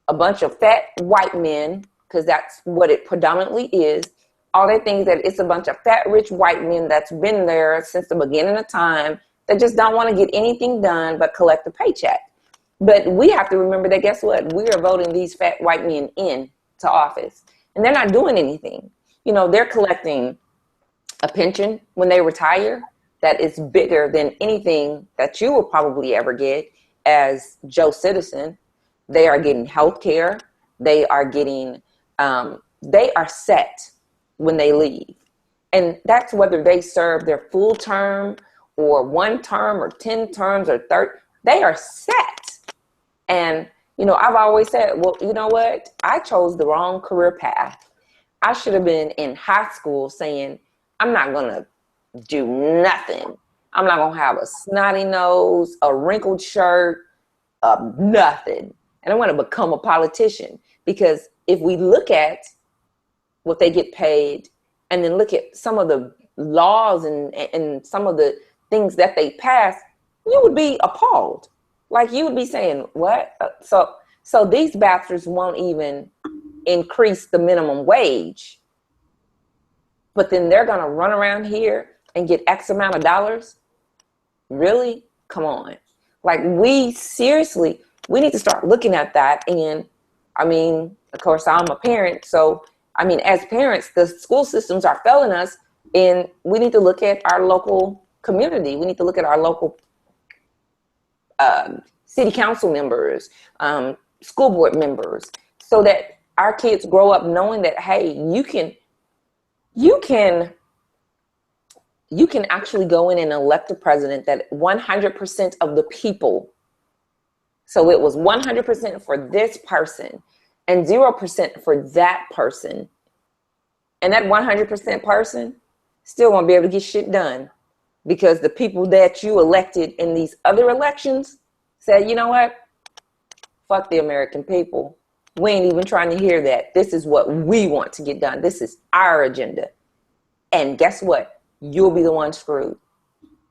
a bunch of fat white men, because that's what it predominantly is. All they think is that it's a bunch of fat, rich white men that's been there since the beginning of time, that just don't want to get anything done but collect a paycheck. But we have to remember that, guess what? We are voting these fat white men into office, and they're not doing anything. They're collecting a pension when they retire that is bigger than anything that you will probably ever get as Joe citizen. They are getting health care. They are getting, they are set when they leave. And that's whether they serve their full term or 1 term or 10 terms or 30, they are set. And, I've always said, well, you know what? I chose the wrong career path. I should have been in high school saying, I'm not going to do nothing. I'm not going to have a snotty nose, a wrinkled shirt, nothing. And I'm going to become a politician. Because if we look at what they get paid and then look at some of the laws and some of the things that they pass, you would be appalled. Like, you would be saying, what? So these bastards won't even increase the minimum wage, but then they're going to run around here and get X amount of dollars. Really? Come on. Like, we need to start looking at that. And I mean, of course, I'm a parent. So, I mean, as parents, the school systems are failing us. And we need to look at our local community. We need to look at our local city council members, school board members, so that our kids grow up knowing that, hey, you can actually go in and elect a president that 100% of the people. So it was 100% for this person and 0% for that person. And that 100% person still won't be able to get shit done, because the people that you elected in these other elections said, you know what? Fuck the American people. We ain't even trying to hear that. This is what we want to get done. This is our agenda. And guess what? You'll be the one screwed.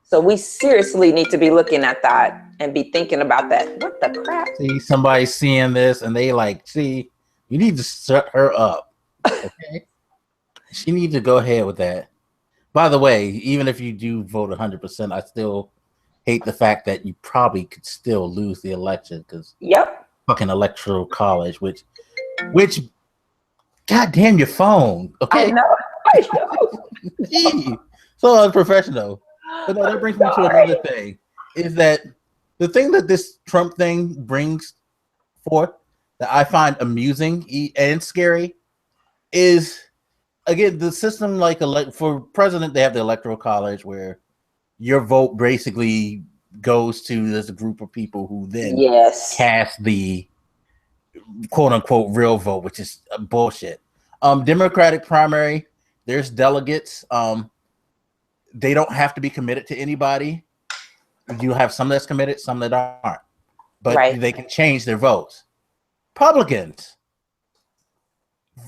So we seriously need to be looking at that and be thinking about that. What the crap? See, somebody seeing this and they like, see, you need to shut her up. Okay? She needs to go ahead with that. By the way, even if you do vote 100%, I still hate the fact that you probably could still lose the election because fucking electoral college, which goddamn your phone. Okay. I know. Gee, so unprofessional. But no, that brings me to another thing. Is that the thing that this Trump thing brings forth that I find amusing and scary is, again, the system, like for president, they have the electoral college where your vote basically goes to this group of people who then cast the quote unquote real vote, which is bullshit. Democratic primary, there's delegates. They don't have to be committed to anybody. You have some that's committed, some that aren't, but they can change their votes. Republicans,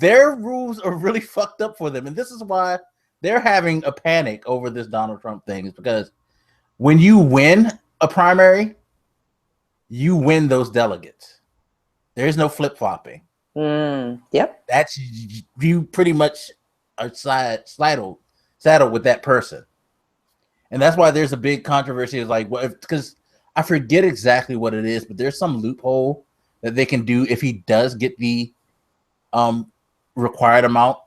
their rules are really fucked up for them, and this is why they're having a panic over this Donald Trump thing. Is because when you win a primary, you win those delegates. There's no flip-flopping. That's, you pretty much are saddled with that person. And that's why there's a big controversy. Is like, well, because I forget exactly what it is, but there's some loophole that they can do if he does get the required amount.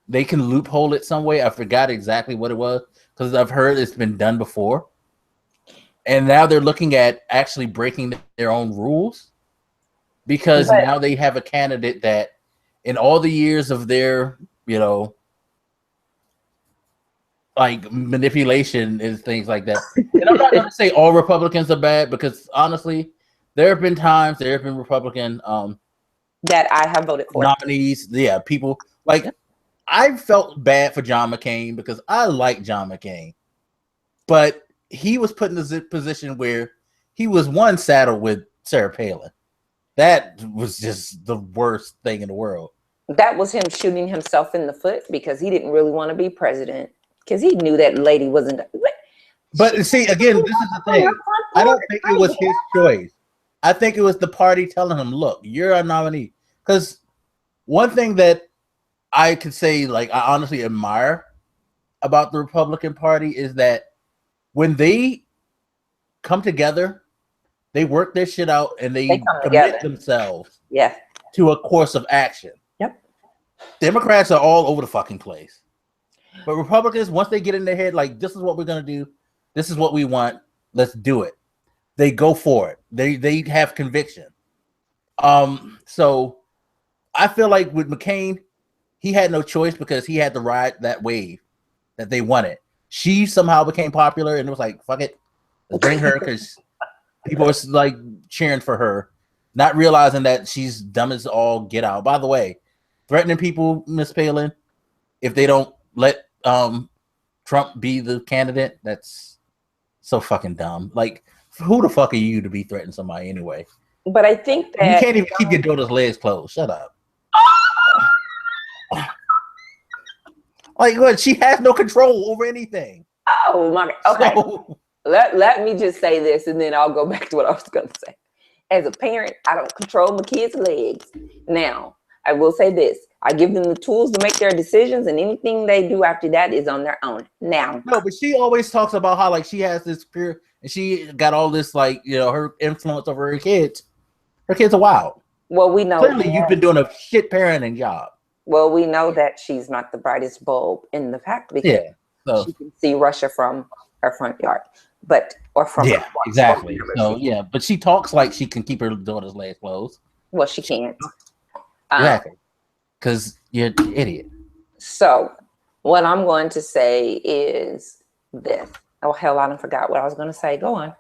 They can loophole it some way. I forgot exactly what it was because I've heard it's been done before. And now they're looking at actually breaking their own rules because now they have a candidate that in all the years of their, like manipulation and things like that. And I'm not going to say all Republicans are bad because honestly, there have been Republican that I have voted for nominees. Yeah, people like I felt bad for John McCain because I like John McCain, but he was put in a position where he was saddled with Sarah Palin. That was just the worst thing in the world. That was him shooting himself in the foot because he didn't really want to be president because he knew that lady wasn't. But see, again, this is the thing. I don't think it was his choice. I think it was the party telling him, look, you're a nominee. Because one thing that I could say, like, I honestly admire about the Republican Party is that when they come together, they work their shit out and they commit themselves to a course of action. Democrats are all over the fucking place. But Republicans, once they get in their head, like, this is what we're going to do, this is what we want, let's do it. They go for it. They have conviction. So I feel like with McCain, he had no choice because he had to ride that wave that they wanted. She somehow became popular and it was like, fuck it, let's bring her because people are like cheering for her, not realizing that she's dumb as all get out. By the way, threatening people, Miss Palin, if they don't let Trump be the candidate, that's so fucking dumb. Like, who the fuck are you to be threatening somebody anyway? But I think that you can't even keep your daughter's legs closed. Shut up. Like, what? She has no control over anything. Oh my God. Okay. So, let me just say this, and then I'll go back to what I was going to say. As a parent, I don't control my kids' legs. Now, I will say this. I give them the tools to make their decisions, and anything they do after that is on their own. Now, no, but she always talks about how like she has this career and she got all this like her influence over her kids. Her kids are wild. Well, we know clearly you've been doing a shit parenting job. Well, we know that she's not the brightest bulb in the fact because she can see Russia from her front yard, from exactly. So but she talks like she can keep her daughter's legs closed. Well, she can't. Exactly. Because you're an idiot. So what I'm going to say is this. Oh, hell, I forgot what I was going to say. Go on.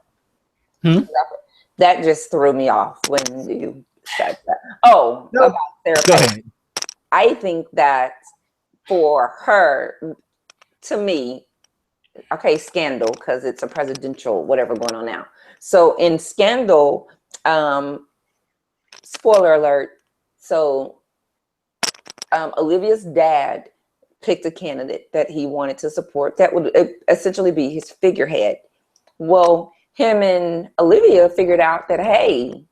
That just threw me off when you said that. Oh, no. About therapy. Go ahead. I think that for her, to me, okay, Scandal, because it's a presidential whatever going on now. So in Scandal, spoiler alert, so Olivia's dad picked a candidate that he wanted to support that would essentially be his figurehead. Well, him and Olivia figured out that, hey,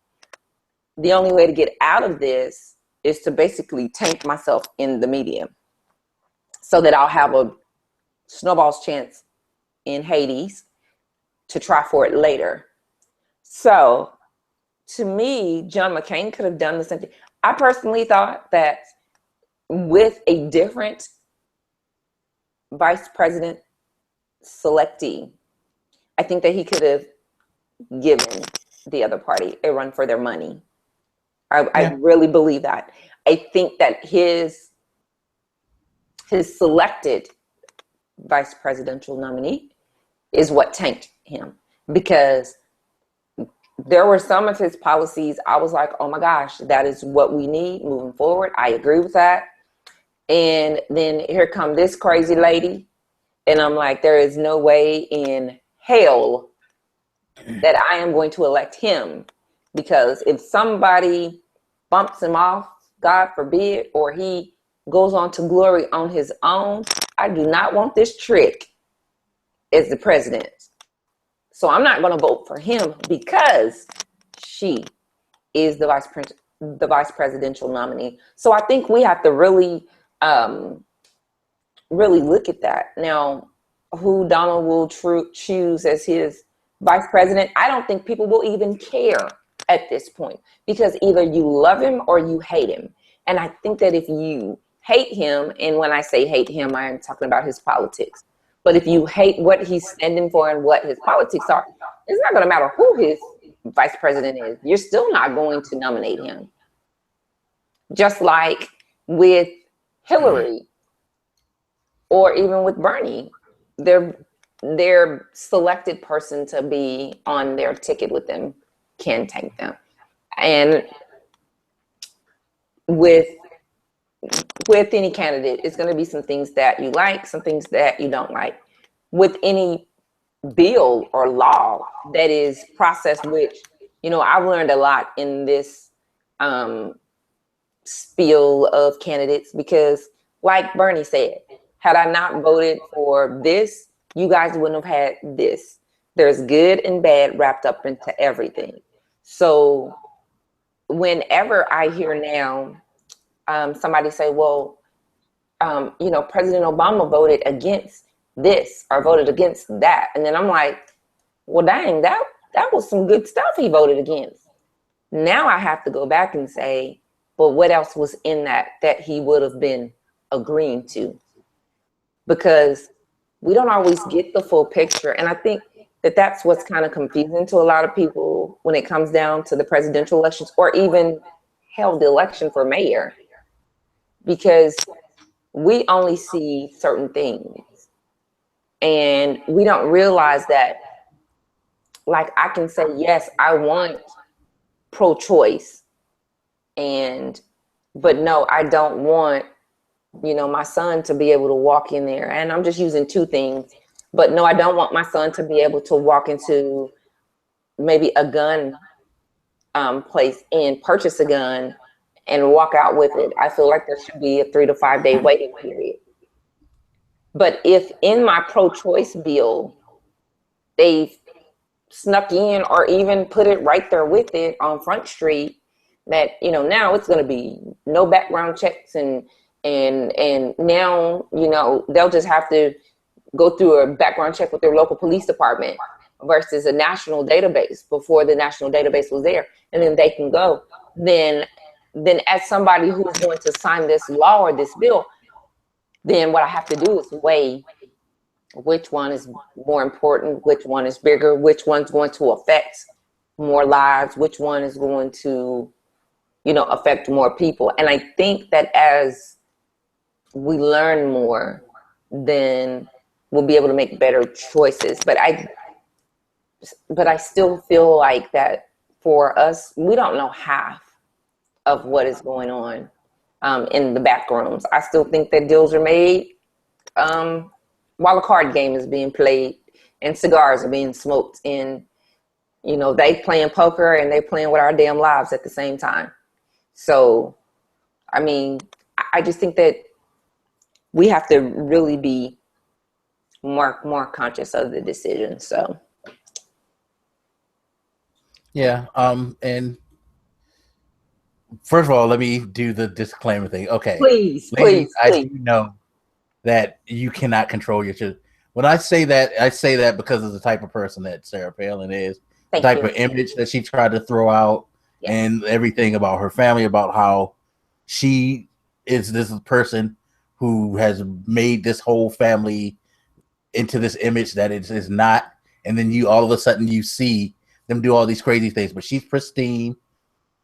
the only way to get out of this is to basically tank myself in the media so that I'll have a snowball's chance in Hades to try for it later. So to me, John McCain could have done the same thing. I personally thought that with a different vice president selectee, I think that he could have given the other party a run for their money. I really believe that. I think that his selected vice presidential nominee is what tanked him, because there were some of his policies I was like, oh my gosh, that is what we need moving forward. I agree with that. And then here come this crazy lady, and I'm like, there is no way in hell that I am going to elect him, because if somebody bumps him off, God forbid, or he goes on to glory on his own, I do not want this trick as the president. So I'm not going to vote for him because she is the vice presidential nominee. So I think we have to really look at that. Now, who Donald will choose as his vice president, I don't think people will even care at this point, because either you love him or you hate him. And I think that if you hate him, and when I say hate him, I am talking about his politics. But if you hate what he's standing for and what his politics are, it's not going to matter who his vice president is. You're still not going to nominate him. Just like with Hillary or even with Bernie, their selected person to be on their ticket with them can tank them. And with any candidate, it's going to be some things that you like, some things that you don't like. With any bill or law that is processed, which, I've learned a lot in this spiel of candidates, because like Bernie said, had I not voted for this, you guys wouldn't have had this. There's good and bad wrapped up into everything. So whenever I hear now somebody say, well, President Obama voted against this or voted against that. And then I'm like, well, dang, that was some good stuff he voted against. Now I have to go back and say, but what else was in that he would have been agreeing to? Because we don't always get the full picture. And I think that that's what's kind of confusing to a lot of people when it comes down to the presidential elections, or even held the election for mayor, because we only see certain things and we don't realize that, like, I can say, yes, I want pro-choice, but no, I don't want, my son to be able to walk in there. And I'm just using two things, but no, I don't want my son to be able to walk into maybe a gun place and purchase a gun and walk out with it. I feel like there should be a 3 to 5 day waiting period. But if in my pro-choice bill, they've snuck in or even put it right there with it on Front Street, that, now it's going to be no background checks and and now, you know, they'll just have to go through a background check with their local police department versus a national database before the national database was there, and then they can go. Then as somebody who's going to sign this law or this bill, then what I have to do is weigh which one is more important, which one is bigger, which one's going to affect more lives, which one is going to, you know, affect more people. And I think that as we learn more, then we'll be able to make better choices. But I still feel like that for us, we don't know half of what is going on in the back rooms. I still think that deals are made while a card game is being played and cigars are being smoked, and, you know, they playing poker and they playing with our damn lives at the same time. So, I mean, I just think that we have to really be more conscious of the decision. So, yeah. And first of all, let me do the disclaimer thing. Okay, please, ladies, please, I please. do know that you cannot control your children. When I say that because of the type of person that Sarah Palin is, the type of image that she tried to throw out, Yes. and everything about her family, about how she is this person who has made this whole family into this image that it is not. And then you all of a sudden you see them do all these crazy things, but she's pristine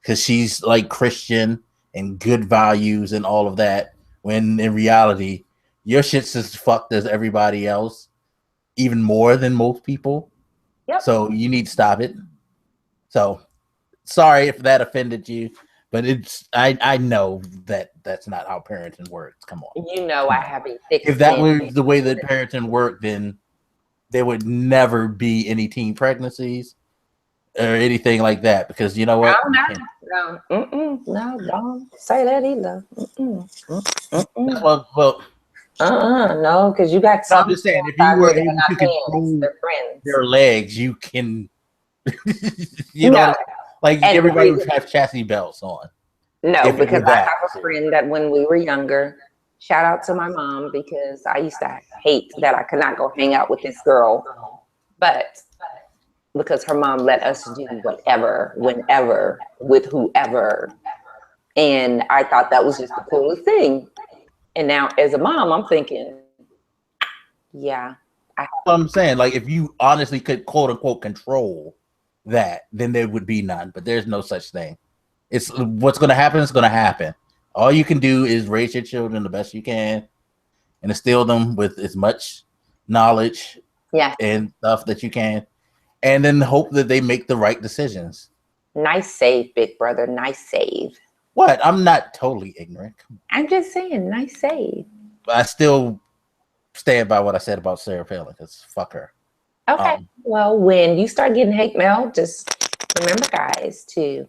because she's like Christian and good values and all of that. When in reality, your shit's as fucked as everybody else, even more than most people. Yep. So you need to stop it. So sorry if that offended you, but it's I know that that's not how parenting works. Come on. You know, I have a thick If that was the way that parenting worked, then there would never be any teen pregnancies or anything like that. Because you know what? No, don't say that either. Well, no, because you got some. I'm just saying, if you were able to control their legs, you can. You know, like and everybody would have chastity belts on. No, because I have a friend that when we were younger, shout out to my mom, because I used to hate that I could not go hang out with this girl, but because her mom let us do whatever, whenever, with whoever. And I thought that was just the coolest thing. And now as a mom, I'm thinking, yeah. I'm saying, like, if you honestly could quote unquote control that, then there would be none, but there's no such thing. It's what's going to happen is going to happen. All you can do is raise your children the best you can and instill them with as much knowledge and stuff that you can, and then hope that they make the right decisions. Nice save, big brother. Nice save. What? I'm not totally ignorant. I'm just saying, nice save. But I still stand by what I said about Sarah Palin, because fuck her. Okay. Well, when you start getting hate mail, just remember, guys, to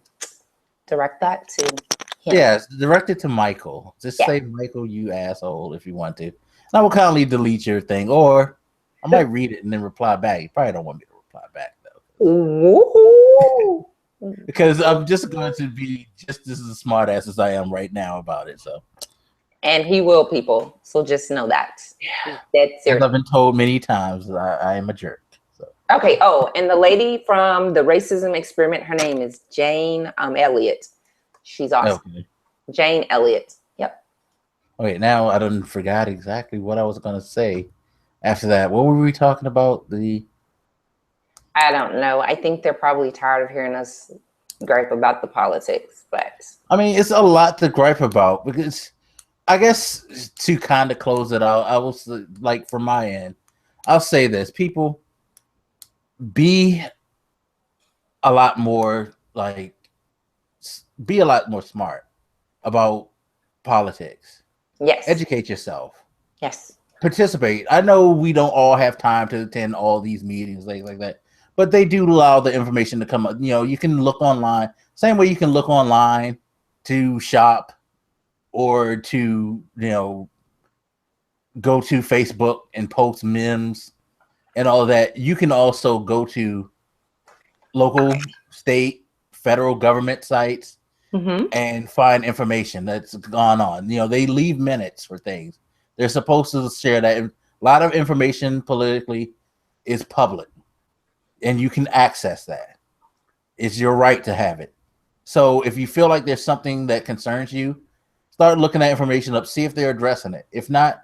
direct that to him. Yes, direct it to Michael. Just say, Michael, you asshole, if you want to. And I will kindly delete your thing, or I might read it and then reply back. You probably don't want me to reply back, though. Because I'm just going to be just as smart ass as I am right now about it. So, and he will, people. So just know that. Yeah, that's serious. As I've been told many times, I am a jerk. So. Okay. Oh, and the lady from the racism experiment, her name is Jane Elliott. She's awesome. Okay. Jane Elliott. Yep. Okay, now I done forgot exactly what I was going to say after that. What were we talking about? I don't know. I think they're probably tired of hearing us gripe about the politics, but I mean, it's a lot to gripe about, because I guess to kind of close it out, I will, like, from my end, I'll say this: people, be a lot more smart about politics. Yes. Educate yourself. Yes. Participate. I know we don't all have time to attend all these meetings like that, but they do allow the information to come up. You know, you can look online. Same way you can look online to shop, or to, you know, go to Facebook and post memes and all that. You can also go to local, state, federal government sites and find information that's gone on. You know, they leave minutes for things. They're supposed to share that. A lot of information politically is public, and you can access that. It's your right to have it. So if you feel like there's something that concerns you, start looking that information up, see if they're addressing it. If not,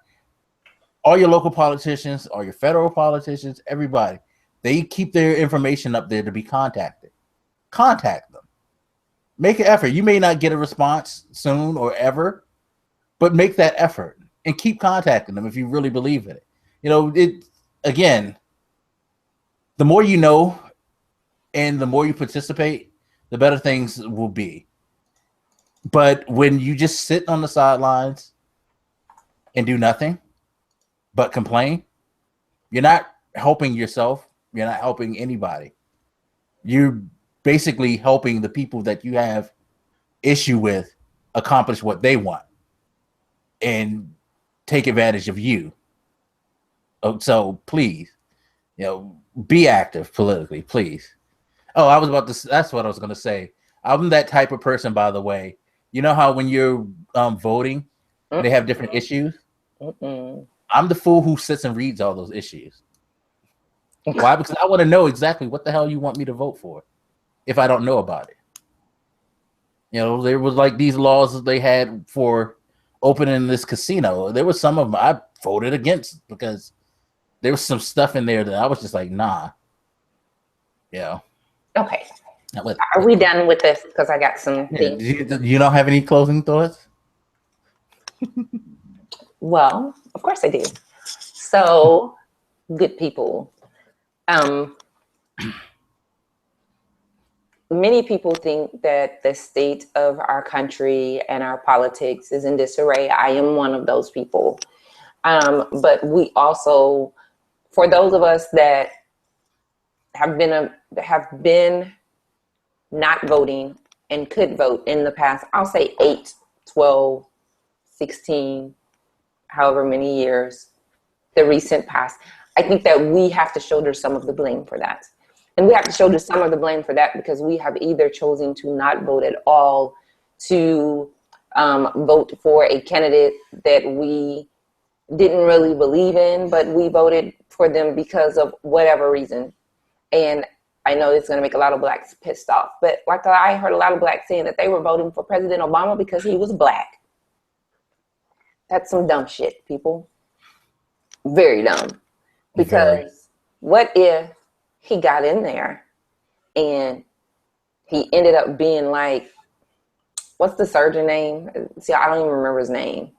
all your local politicians, all your federal politicians, everybody, they keep their information up there to be contacted. Contact them. Make an effort. You may not get a response soon or ever, but make that effort and keep contacting them if you really believe in it. You know, again, the more you know and the more you participate, the better things will be. But when you just sit on the sidelines and do nothing but complain, you're not helping yourself. You're not helping anybody. You're basically helping the people that you have issue with accomplish what they want and take advantage of you. So please, you know, be active politically, please. Oh, that's what I was going to say. I'm that type of person, by the way. You know how when you're voting, they have different issues? I'm the fool who sits and reads all those issues. Why? Because I want to know exactly what the hell you want me to vote for if I don't know about it. You know, there was like these laws that they had for opening this casino. There was some of them I voted against because there was some stuff in there that I was just like, nah. Yeah. Okay. Are we done with this? Because I got some things. You don't have any closing thoughts? Well, of course I do. So, good people. Many people think that the state of our country and our politics is in disarray. I am one of those people. But we also, for those of us that have been not voting and could vote in the past, I'll say 8, 12, 16, however many years, the recent past, I think that we have to shoulder some of the blame for that. And we have to shoulder some of the blame for that because we have either chosen to not vote at all, to vote for a candidate that we didn't really believe in, but we voted for them because of whatever reason. And I know it's going to make a lot of blacks pissed off, but like I heard a lot of blacks saying that they were voting for President Obama because he was black. That's some dumb shit, people. Very dumb. Because what if he got in there and he ended up being like, what's the surgeon name? See, I don't even remember his name.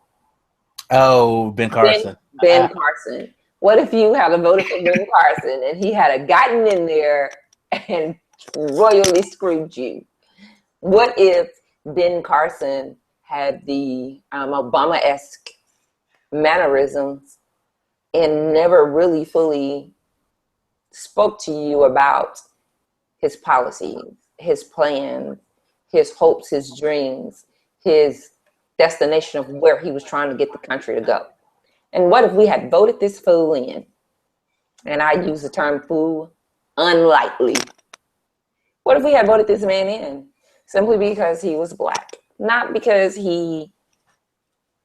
Oh, Ben Carson. Ben Carson. What if you had voted for Ben Carson and he had gotten in there and royally screwed you? What if Ben Carson had the Obama-esque mannerisms and never really fully spoke to you about his policies, his plans, his hopes, his dreams, his destination of where he was trying to get the country to go? And what if we had voted this fool in? And I use the term fool unlightly. What if we had voted this man in simply because he was black? Not because he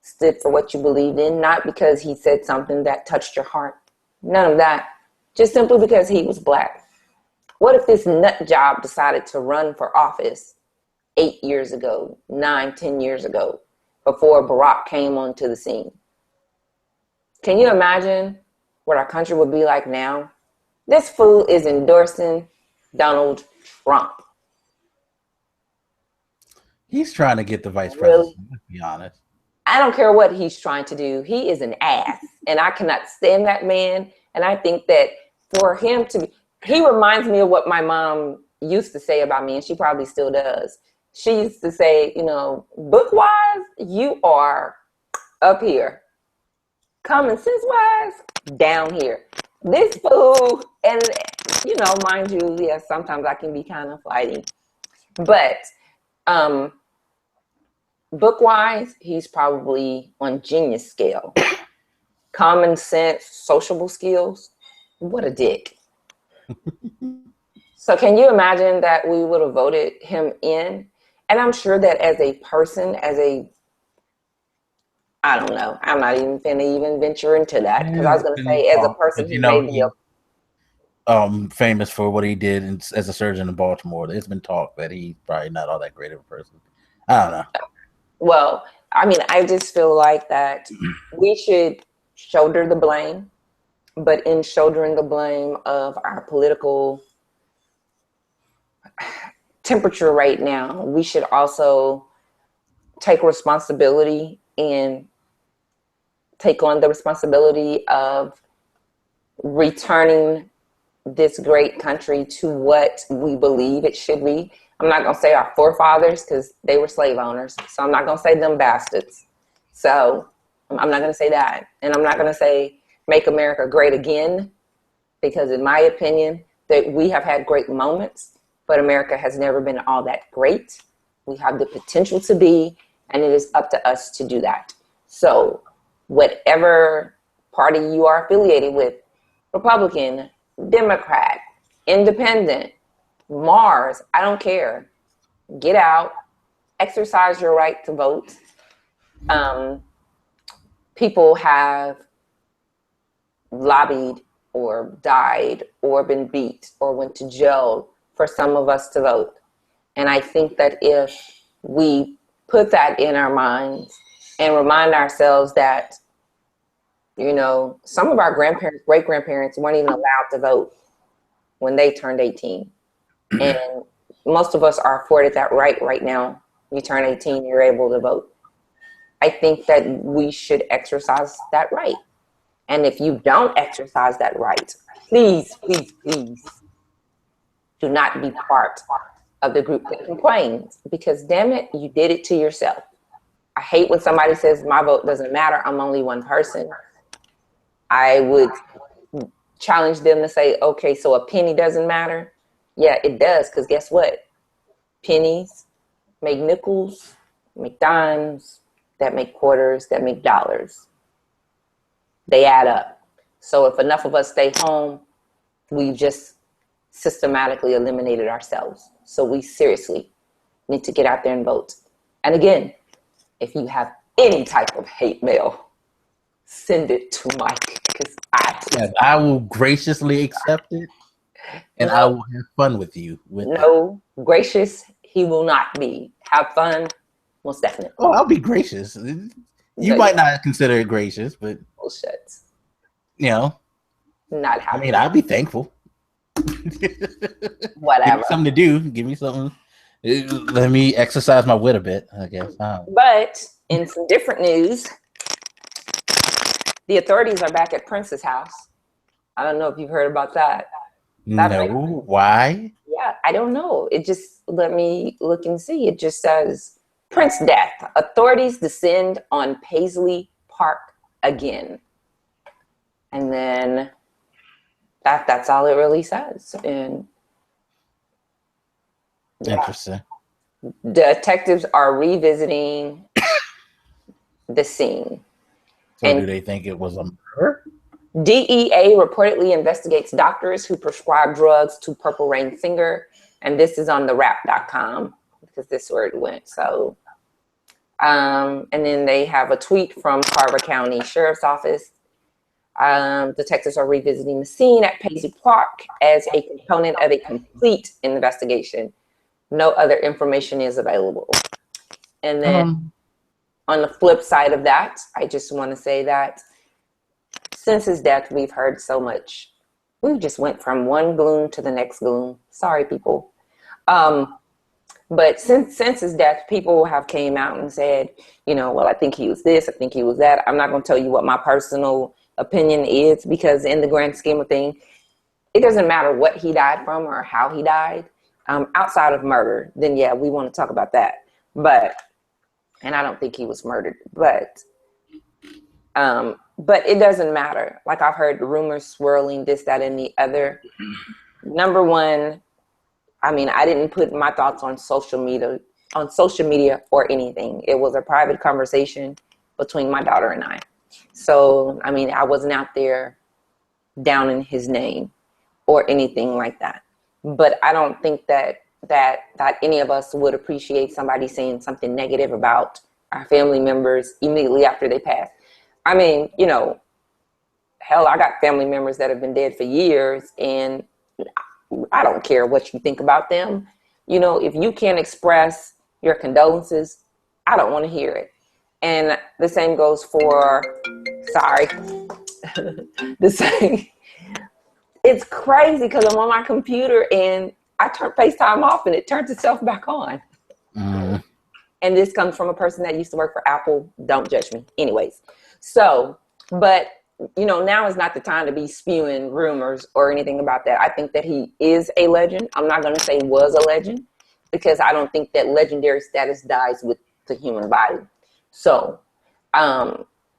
stood for what you believed in, not because he said something that touched your heart. None of that. Just simply because he was black. What if this nut job decided to run for office 8 years ago, 9, 10 years ago, before Barack came onto the scene? Can you imagine what our country would be like now? This fool is endorsing Donald Trump. He's trying to get the vice president, let's be honest. I don't care what he's trying to do. He is an ass. And I cannot stand that man. And I think that for him to be, he reminds me of what my mom used to say about me, and she probably still does. She used to say, you know, book-wise, you are up here. Common sense-wise, down here. This fool, and, you know, mind you, yes, sometimes I can be kind of flighty. But book-wise, he's probably on genius scale. Common sense, sociable skills, what a dick. So can you imagine that we would have voted him in And I'm sure that as a person, I don't know, I'm not even finna even venture into that, because I was going to say, as a person But who may be he famous for what he did as a surgeon in Baltimore. There's been talk that he's probably not all that great of a person. I don't know. Well, I mean, I just feel like that we should shoulder the blame, but in shouldering the blame of our political temperature right now, we should also take responsibility and take on the responsibility of returning this great country to what we believe it should be. I'm not going to say our forefathers, because they were slave owners. So I'm not going to say them bastards. So I'm not going to say that. And I'm not going to say make America great again, because in my opinion, that we have had great moments, but America has never been all that great. We have the potential to be, and it is up to us to do that. So whatever party you are affiliated with, Republican, Democrat, Independent, Mars, I don't care. Get out, exercise your right to vote. People have lobbied or died or been beat or went to jail for some of us to vote. And I think that if we put that in our minds and remind ourselves that, you know, some of our grandparents, great-grandparents weren't even allowed to vote when they turned 18. And most of us are afforded that right now. You turn 18, you're able to vote. I think that we should exercise that right. And if you don't exercise that right, please, please, please do not be part of the group that complains, because damn it, you did it to yourself. I hate when somebody says my vote doesn't matter. I'm only one person. I would challenge them to say, okay, so a penny doesn't matter? Yeah, it does, because guess what? Pennies make nickels, make dimes, that make quarters, that make dollars. They add up. So if enough of us stay home, we've just systematically eliminated ourselves. So we seriously need to get out there and vote. And again, if you have any type of hate mail, send it to Mike, because I will graciously accept it, and I will have fun with you. Gracious, he will not be. Have fun, most definitely. Oh, I'll be gracious. You might not consider it gracious, but bullshit. You know, not happening. I mean, I'd be thankful. Whatever. Give me something to do. Give me something. Let me exercise my wit a bit, I guess. But in some different news, the authorities are back at Prince's house. I don't know if you've heard about that. Why? Yeah, I don't know. It just, let me look and see. It just says, Prince death. Authorities descend on Paisley Park again. And then that's all it really says. And interesting. Detectives are revisiting the scene. So do they think it was a murder? DEA reportedly investigates doctors who prescribe drugs to Purple Rain singer. And this is on therap.com, because this is where it went. So, and then they have a tweet from Carver County Sheriff's Office. Detectives are revisiting the scene at Paisley Park as a component of a complete investigation. No other information is available. And then on the flip side of that, I just want to say that since his death, we've heard so much. We just went from one gloom to the next gloom. Sorry, people. But since his death, people have came out and said, you know, well, I think he was this, I think he was that. I'm not going to tell you what my personal opinion is, because in the grand scheme of things, it doesn't matter what he died from or how he died. Outside of murder, then yeah, we want to talk about that. But, and I don't think he was murdered, but it doesn't matter. Like, I've heard rumors swirling, this, that, and the other. Number one, I mean, I didn't put my thoughts on social media or anything. It was a private conversation between my daughter and I. So, I mean, I wasn't out there downing his name or anything like that. But I don't think that that any of us would appreciate somebody saying something negative about our family members immediately after they pass. I mean, you know, hell, I got family members that have been dead for years, and I don't care what you think about them. You know, if you can't express your condolences, I don't want to hear it. And the same goes for, sorry, the same. It's crazy because I'm on my computer and I turn FaceTime off and it turns itself back on. And this comes from a person that used to work for Apple. Don't judge me. Anyways. So, but, you know, now is not the time to be spewing rumors or anything about that. I think that he is a legend. I'm not going to say was a legend because I don't think that legendary status dies with the human body. So,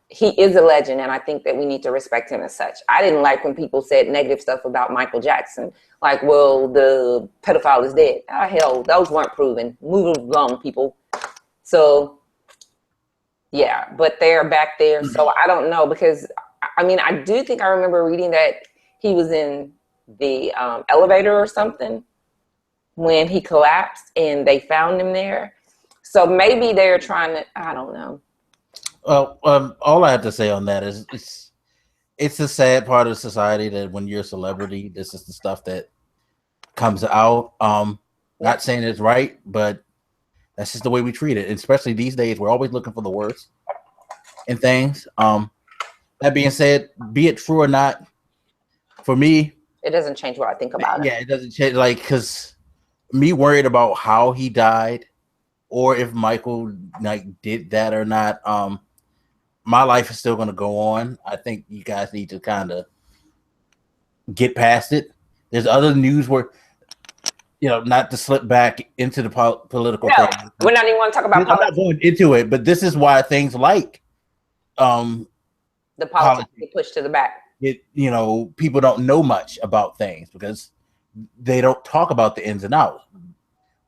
he is a legend, and I think that we need to respect him as such. I didn't like when people said negative stuff about Michael Jackson. Like, well, the pedophile is dead. Oh, hell, those weren't proven. Move along, people. So, yeah, but they're back there. So I don't know because, I mean, I do think I remember reading that he was in the elevator or something when he collapsed, and they found him there. So maybe they're trying to, I don't know. Well, all I have to say on that is it's a sad part of society that when you're a celebrity, this is the stuff that comes out. Not saying it's right, but that's just the way we treat it. And especially these days, we're always looking for the worst in things. That being said, be it true or not, for me, it doesn't change what I think about it. Yeah, it doesn't change. Like, because me worried about how he died or if Michael like did that or not. My life is still going to go on. I think you guys need to kind of get past it. There's other news where, you know, not to slip back into the political thing. We're not even going to talk about politics. I'm not going into it, but this is why things like the politics get pushed to the back. You know, people don't know much about things because they don't talk about the ins and outs.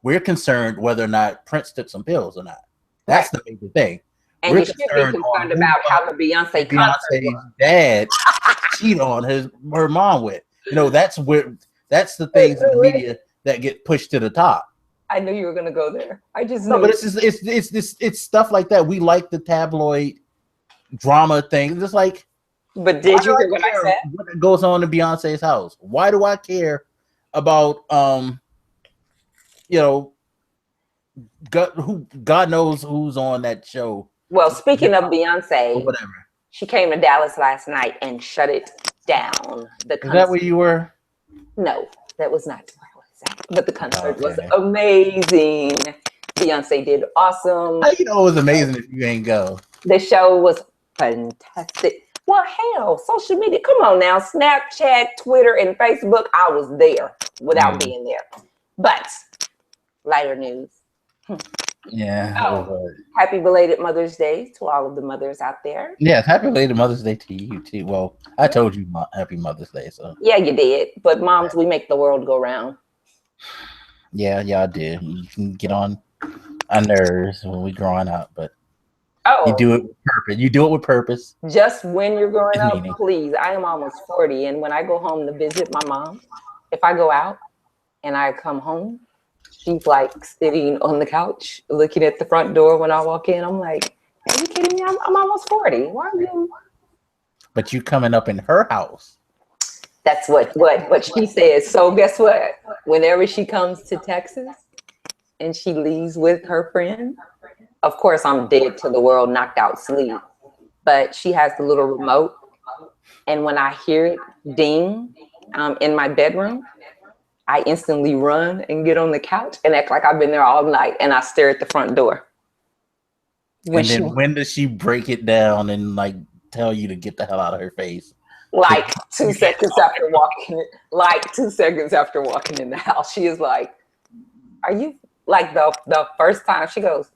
We're concerned whether or not Prince took some pills or not. That's the major thing. And you should be concerned about how the Beyonce's dad cheated on her mom with. You know, that's the things in the media that get pushed to the top. I knew you were gonna go there. I just knew. But it's stuff like that. We like the tabloid drama thing. It's like, but did you hear what I said? What goes on in Beyonce's house? Why do I care about you know, God knows who's on that show. Well, speaking of Beyonce, or whatever, she came to Dallas last night and shut it down. Is that where you were? No, that was not where I was at. But the concert was amazing. Beyonce did awesome. How you know it was amazing if you ain't go? The show was fantastic. Well, hell, social media. Come on now. Snapchat, Twitter, and Facebook. I was there without being there. But lighter news. Yeah. Happy belated Mother's Day to all of the mothers out there. Yes, happy belated Mother's Day to you too. Well, I told you happy Mother's Day, so. Yeah, you did. But moms, we make the world go round. Yeah, I did. You can get on our nerves when we growing up, but you do it with purpose. You do it with purpose. Just when you're growing up, please. I am almost 40, and when I go home to visit my mom, if I go out and I come home, she's like sitting on the couch, looking at the front door when I walk in. I'm like, are you kidding me? I'm almost 40. Why are you? But you coming up in her house. That's what she says. So guess what? Whenever she comes to Texas and she leaves with her friend, of course I'm dead to the world, knocked out sleep. But she has the little remote. And when I hear it ding in my bedroom, I instantly run and get on the couch and act like I've been there all night, and I stare at the front door. When does she break it down and like tell you to get the hell out of her face? Like 2 seconds after walking. Like 2 seconds after walking in the house, she is like, "Are you like the first time?" She goes,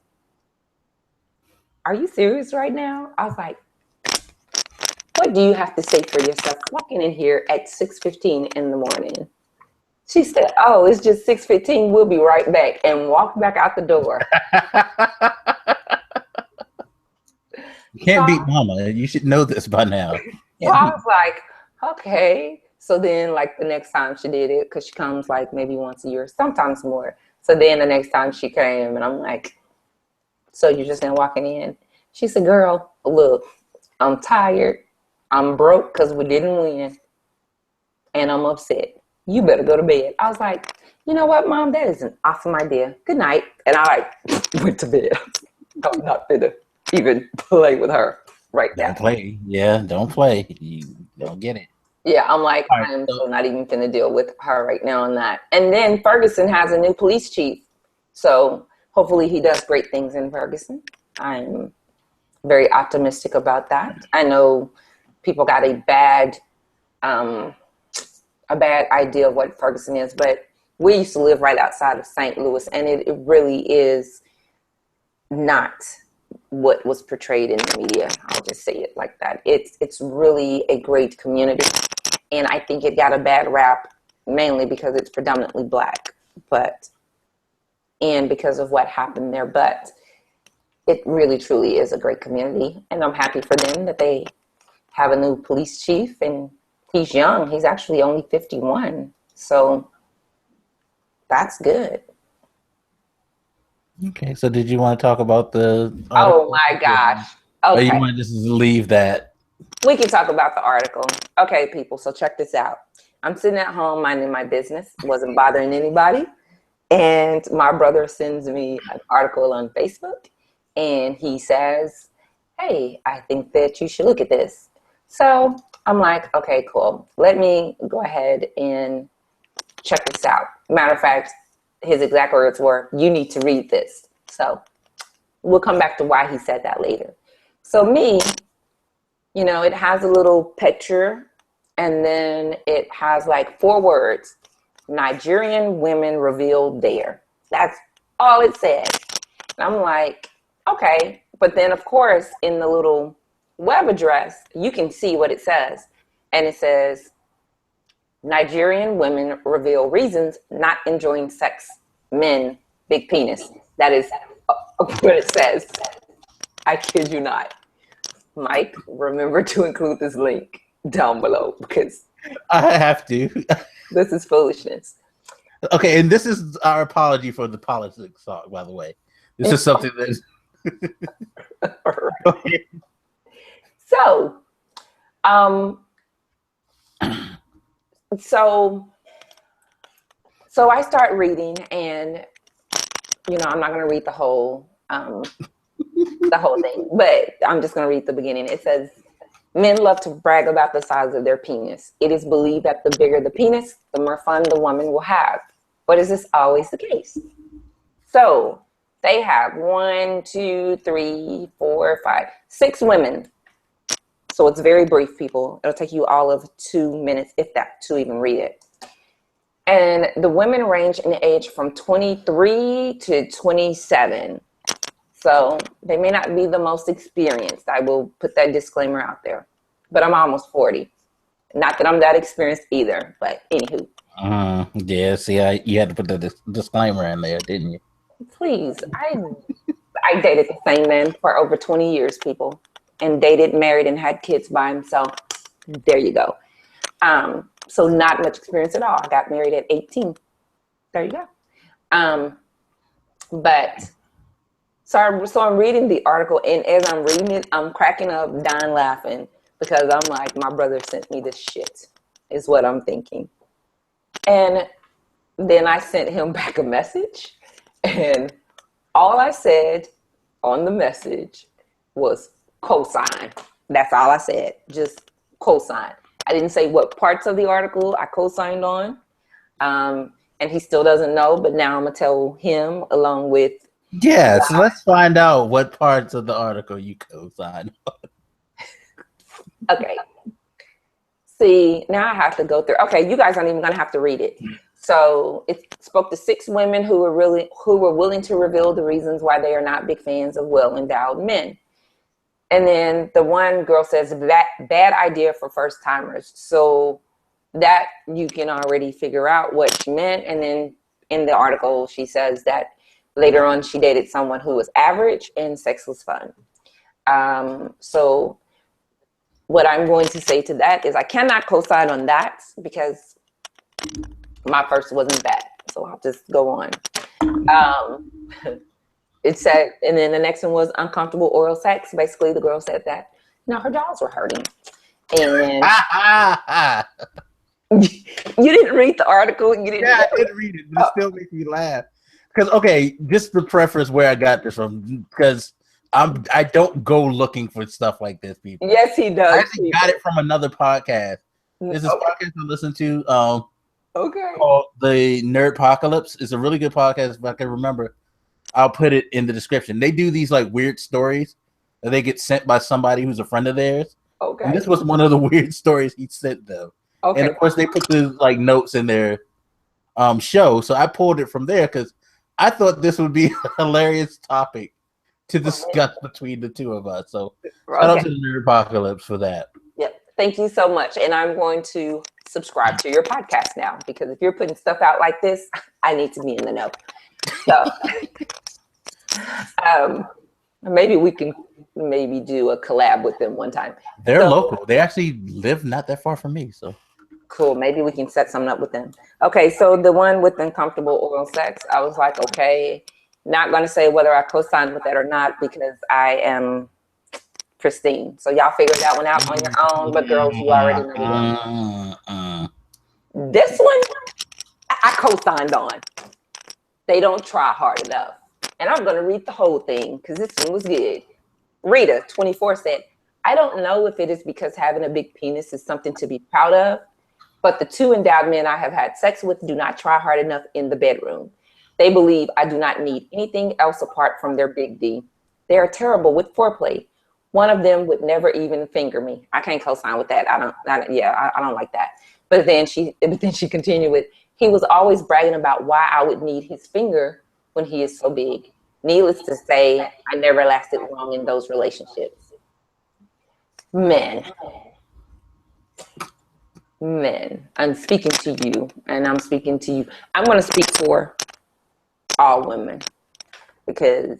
"Are you serious right now?" I was like, "What do you have to say for yourself walking in here at 6:15 in the morning?" She said, "Oh, it's just 6:15. We'll be right back," and walked back out the door. You can't beat mama. You should know this by now. So I was like, okay. So then, like the next time she did it, because she comes like maybe once a year, sometimes more. So then the next time she came, and I'm like, so you're just now walking in? She said, girl, look, I'm tired. I'm broke because we didn't win. And I'm upset. You better go to bed. I was like, you know what, Mom? That is an awesome idea. Good night. And I went to bed. I'm not gonna even play with her right now. Don't play. Yeah, don't play. You don't get it. Yeah, I'm like, All right, I'm so not even gonna deal with her right now on that. And then Ferguson has a new police chief. So hopefully he does great things in Ferguson. I'm very optimistic about that. I know people got a bad idea of what Ferguson is, but we used to live right outside of St. Louis, and it really is not what was portrayed in the media. I'll just say it like that. It's really a great community, and I think it got a bad rap mainly because it's predominantly Black, and because of what happened there. But it really truly is a great community, and I'm happy for them that they have a new police chief, and he's young. He's actually only 51, so that's good. Okay, so did you want to talk about the Oh article? my gosh. Or you Okay. want to just leave that? We can talk about the article. Okay, people, so check this out. I'm sitting at home minding my business, wasn't bothering anybody. And my brother sends me an article on Facebook, and he says, hey, I think that you should look at this. So I'm like, okay, cool. Let me go ahead and check this out. Matter of fact, his exact words were, you need to read this. So we'll come back to why he said that later. So me, it has a little picture, and then it has like 4 words. Nigerian women revealed there. That's all it says. And I'm like, okay. But then, of course, in the little web address, you can see what it says. And it says, Nigerian women reveal reasons not enjoying sex. Men, big penis. That is what it says. I kid you not. Mike, remember to include this link down below because I have to. this is foolishness. Okay, and this is our apology for the politics talk, by the way. This is something that. So, so I start reading, and I'm not going to read the whole thing, but I'm just going to read the beginning. It says, men love to brag about the size of their penis. It is believed that the bigger the penis, the more fun the woman will have. But is this always the case? So they have 1, 2, 3, 4, 5, 6 women. So it's very brief, people. It'll take you all of 2 minutes, if that, to even read it. And the women range in age from 23 to 27. So they may not be the most experienced. I will put that disclaimer out there. But I'm almost 40. Not that I'm that experienced either, but anywho. Yeah, see, you had to put the disclaimer in there, didn't you? Please, I dated the same man for over 20 years, people. And dated, married, and had kids by himself. There you go. So not much experience at all. I got married at 18. There you go. So I'm reading the article, and as I'm reading it, I'm cracking up, dying laughing, because I'm like, my brother sent me this shit, is what I'm thinking. And then I sent him back a message, and all I said on the message was cosign. That's all I said, just cosign. I didn't say what parts of the article I co-signed on, and he still doesn't know, but now I'm going to tell him along with. Yeah, so let's find out what parts of the article you co-signed on. Okay. See, now I have to go through. Okay, you guys aren't even going to have to read it. So it spoke to 6 women who were willing to reveal the reasons why they are not big fans of well-endowed men. And then the one girl says, bad idea for first timers. So that you can already figure out what she meant. And then in the article, she says that later on she dated someone who was average and sex was fun. So what I'm going to say to that is I cannot co-sign on that because my first wasn't that. So I'll just go on. Um, it said, and then the next one was uncomfortable oral sex. Basically, the girl said that her jaws were hurting, and you didn't read the article. You didn't. Yeah, I did read it, but it still makes me laugh. Because okay, just to preface where I got this from, because I don't go looking for stuff like this, people. Yes, he does. I actually got it from another podcast. There's this podcast I listen to called The Nerd Apocalypse. It's a really good podcast. If I can remember, I'll put it in the description. They do these like weird stories that they get sent by somebody who's a friend of theirs. Okay. And this was one of the weird stories he sent them. Okay. And of course, they put the like notes in their show. So I pulled it from there because I thought this would be a hilarious topic to discuss between the two of us. So shout out to the Nerd Apocalypse for that. Yep. Thank you so much. And I'm going to subscribe to your podcast now, because if you're putting stuff out like this, I need to be in the know. So maybe we can do a collab with them one time. They're local. They actually live not that far from me. So cool. Maybe we can set something up with them. Okay. So the one with uncomfortable oral sex, I was like, okay, not going to say whether I co-signed with that or not, because I am pristine. So y'all figure that one out on your own. But girls, you already know the one. This one, I co-signed on. They don't try hard enough. And I'm going to read the whole thing because this one was good. Rita, 24, said, I don't know if it is because having a big penis is something to be proud of, but the two endowed men I have had sex with do not try hard enough in the bedroom. They believe I do not need anything else apart from their big D. They are terrible with foreplay. One of them would never even finger me. I can't co-sign with that. I don't like that. But then she continued with, he was always bragging about why I would need his finger when he is so big. Needless to say, I never lasted long in those relationships. Men, I'm speaking to you, and I'm speaking to you. I'm going to speak for all women, because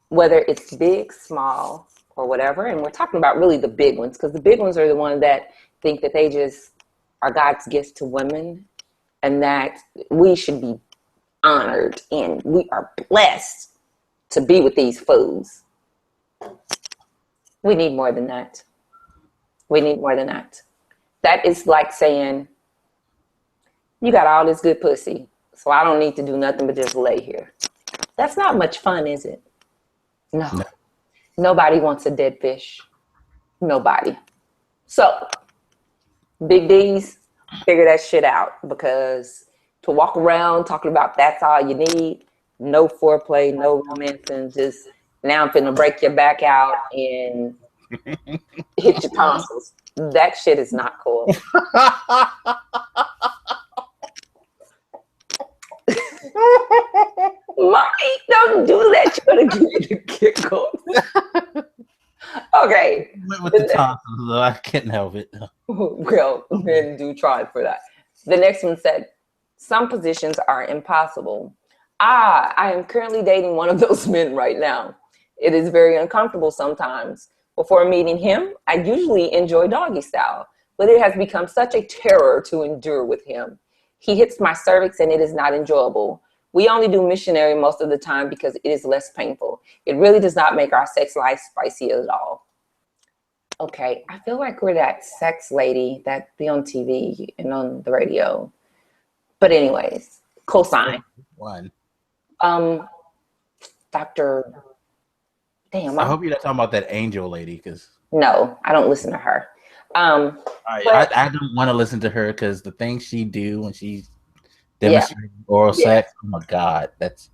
whether it's big, small, or whatever, and we're talking about really the big ones, because the big ones are the ones that think that they just are God's gift to women, and that we should be honored and we are blessed to be with these fools. We need more than that. We need more than that. That is like saying, you got all this good pussy, so I don't need to do nothing but just lay here. That's not much fun, is it? No. Nobody wants a dead fish. Nobody. So, big D's, figure that shit out, because to walk around talking about that's all you need, no foreplay, no romance, and just now I'm finna break your back out and hit your tonsils. That shit is not cool. Mommy, don't do that. You're gonna give me the giggles. Okay. Went with the tonsils, though. I couldn't help it. Well, men do try for that. The next one said, some positions are impossible. I am currently dating one of those men right now. It is very uncomfortable sometimes. Before meeting him, I usually enjoy doggy style, but it has become such a terror to endure with him. He hits my cervix and it is not enjoyable. We only do missionary most of the time because it is less painful. It really does not make our sex life spicy at all. Okay, I feel like we're that sex lady that be on TV and on the radio. But anyways, cosign. One. Dr. Damn. I hope you're not talking about that angel lady, because no, I don't listen to her. I don't want to listen to her because the things she do when she's demonstrating oral sex, oh my God,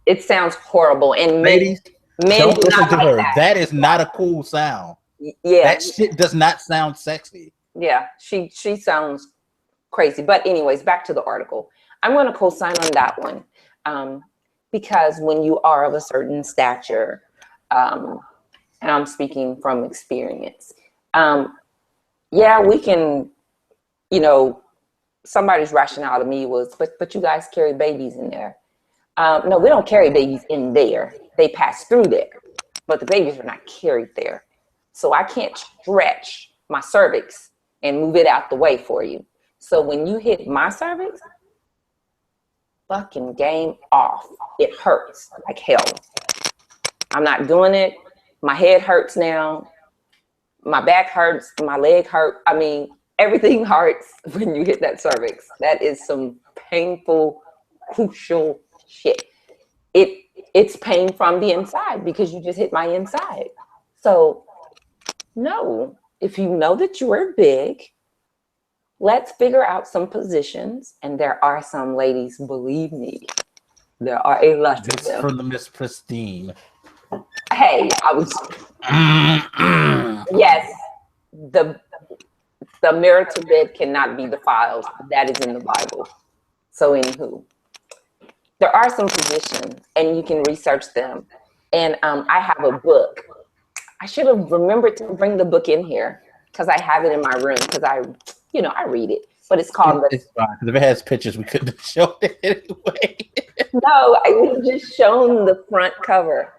it sounds horrible. And ladies, men don't do listen not to like her. that. That is not a cool sound. Yeah, that shit does not sound sexy. Yeah, she sounds crazy. But anyways, back to the article. I'm going to co-sign on that one, because when you are of a certain stature, and I'm speaking from experience, we can, somebody's rationale to me was, but you guys carry babies in there. No, we don't carry babies in there. They pass through there, but the babies are not carried there. So I can't stretch my cervix and move it out the way for you. So when you hit my cervix, fucking game off. It hurts like hell. I'm not doing it. My head hurts now. My back hurts. My leg hurt. I mean, everything hurts when you hit that cervix. That is some painful, crucial shit. It's pain from the inside because you just hit my inside. So, no, if you know that you are big, let's figure out some positions. And there are some ladies, believe me, there are a lot of them. From the Miss Pristine. Hey, I was yes, the marital bed cannot be defiled. That is in the Bible. So anywho, there are some positions and you can research them. And I have a book. I should have remembered to bring the book in here because I have it in my room because I read it. But it's called It's fine, because if it has pictures, we couldn't have shown it anyway. No, I would have just shown the front cover.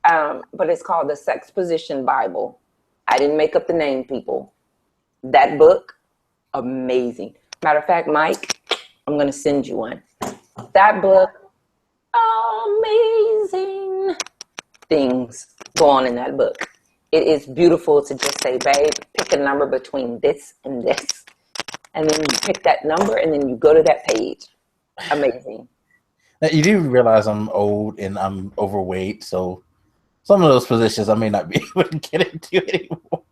But it's called the Sex Position Bible. I didn't make up the name, people. That book, amazing. Matter of fact, Mike, I'm going to send you one. That book, amazing things go on in that book. It is beautiful to just say, babe, pick a number between this and this. And then you pick that number and then you go to that page. Amazing. Now, you do realize I'm old and I'm overweight, so some of those positions I may not be able to get into anymore.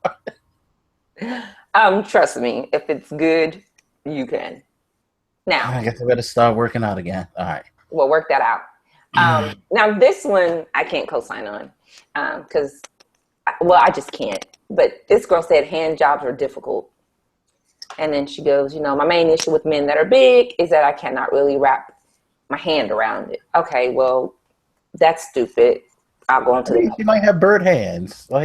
Trust me, if it's good, you can. Now, I guess I better start working out again. All right. We'll work that out. Now, this one I can't co-sign on because, I just can't. But this girl said hand jobs are difficult. And then she goes, my main issue with men that are big is that I cannot really wrap my hand around it. Okay, well, that's stupid. I'll go into She might have bird hands. So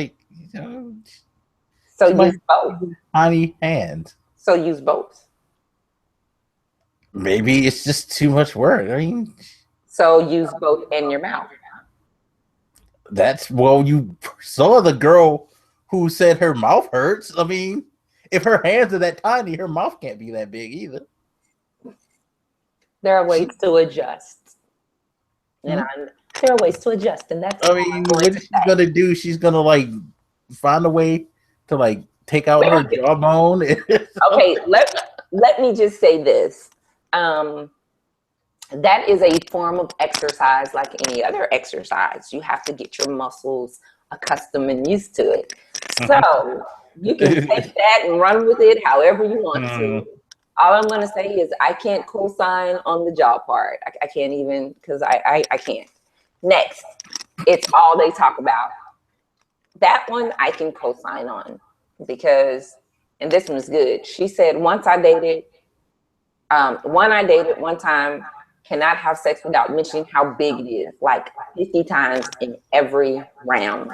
use both. Tiny hands. So use both. Maybe it's just too much work. So use both in your mouth. You saw the girl who said her mouth hurts. I mean, if her hands are that tiny, her mouth can't be that big either. There are ways to adjust. And there are ways to adjust. And that's what she's going to do, she's going to find a way to take out her jawbone. Okay, let me just say this. That is a form of exercise like any other exercise. You have to get your muscles accustomed and used to it. So you can take that and run with it however you want to. All I'm going to say is I can't co-sign on the jaw part. I can't even because I can't. Next, it's all they talk about. That one I can co-sign on because, and this one's good. She said one I dated one time cannot have sex without mentioning how big it is, like 50 times in every round.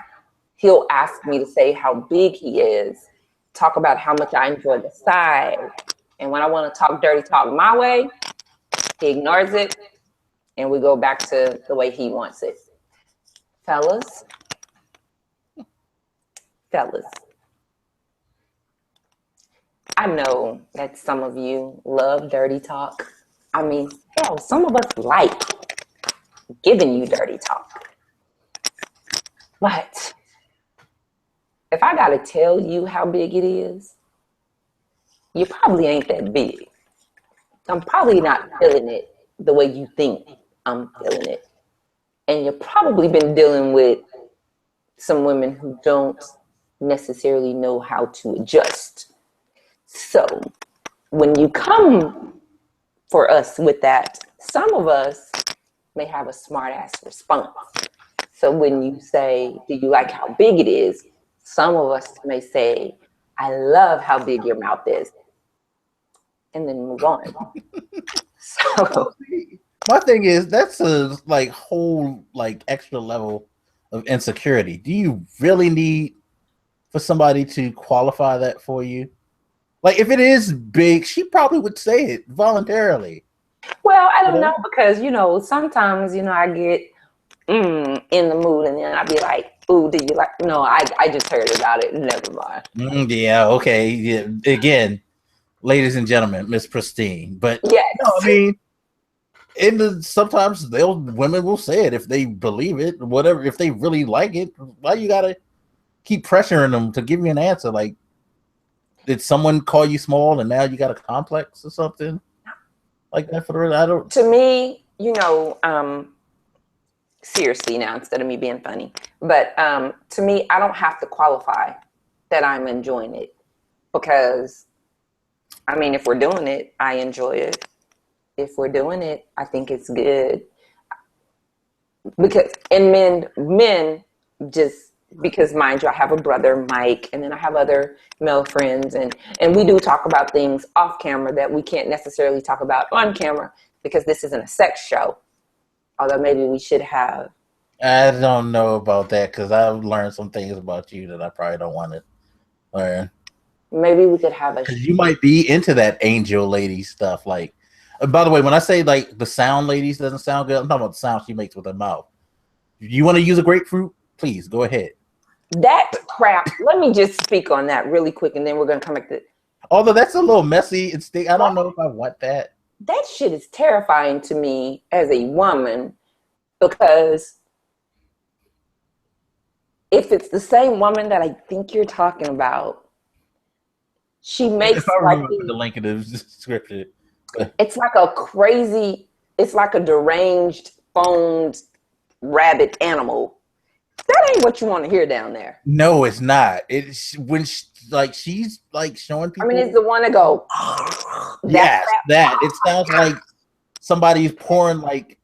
He'll ask me to say how big he is, talk about how much I enjoy the side. And when I want to talk dirty talk my way, he ignores it and we go back to the way he wants it. Fellas, I know that some of you love dirty talk. I mean, hell, some of us like giving you dirty talk. But if I gotta tell you how big it is, you probably ain't that big. I'm probably not feeling it the way you think I'm feeling it. And you've probably been dealing with some women who don't necessarily know how to adjust. So when you come for us with that, some of us may have a smart ass response. So when you say, do you like how big it is? Some of us may say, I love how big your mouth is. And then move on. So my thing is that's a whole extra level of insecurity. Do you really need for somebody to qualify that for you? If it is big, she probably would say it voluntarily. Well, I don't know because sometimes I get in the mood and then I'd be like, ooh, do you like? No, I just heard about it. Never mind. Yeah, okay. Yeah. Again, ladies and gentlemen, Miss Pristine. But yes. no, I mean, sometimes women will say it if they believe it, whatever. If they really like it, why you gotta keep pressuring them to give you an answer? Like, did someone call you small and now you got a complex or something like that? For the I don't. To me, seriously now, instead of me being funny, but to me, I don't have to qualify that I'm enjoying it, because I mean, if we're doing it, I enjoy it. If we're doing it, I think it's good. Because men just, because mind you, I have a brother, Mike, and then I have other male friends, and we do talk about things off camera that we can't necessarily talk about on camera, because this isn't a sex show. Although maybe we should have. I don't know about that, because I've learned some things about you that I probably don't want to learn. Maybe we could have because you might be into that angel lady stuff. Like, by the way, when I say like the sound ladies doesn't sound good, I'm talking about the sound she makes with her mouth. You want to use a grapefruit? Please go ahead. That crap. Let me just speak on that really quick, and then we're gonna come back to. Although that's a little messy, I don't know if I want that. That shit is terrifying to me as a woman, because if it's the same woman that I think you're talking about, she makes if I remember the link in the description. It's like a crazy, it's like a deranged, phoned rabbit animal. That ain't what you want to hear down there. No, it's not. It's when she's like showing people. I mean, it's the one to go. Yes, that. It sounds like somebody's pouring like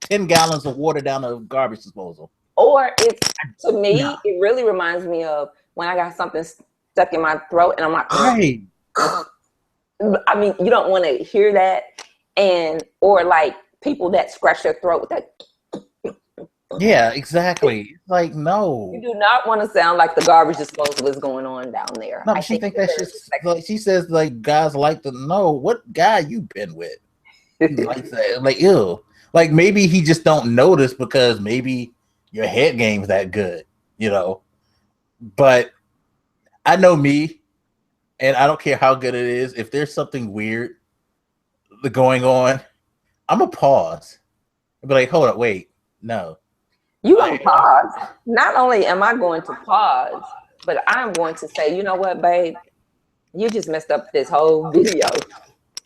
10 gallons of water down a garbage disposal. Or it's, to me, it really reminds me of when I got something stuck in my throat and I'm like, right. I mean, you don't want to hear that. Or like people that scratch their throat with that. Yeah, exactly. It's like, no. You do not want to sound like the garbage disposal is going on down there. No, she think that's just like, she says like guys like to know what guy you been with. Like that. Like, ew. Like maybe he just don't notice because maybe your head game's that good, you know. But I know me, and I don't care how good it is. If there's something weird going on, I'm gonna pause. I'll be like, hold up, wait, no. You gonna pause. Not only am I going to pause, but I'm going to say, you know what, babe? You just messed up this whole video.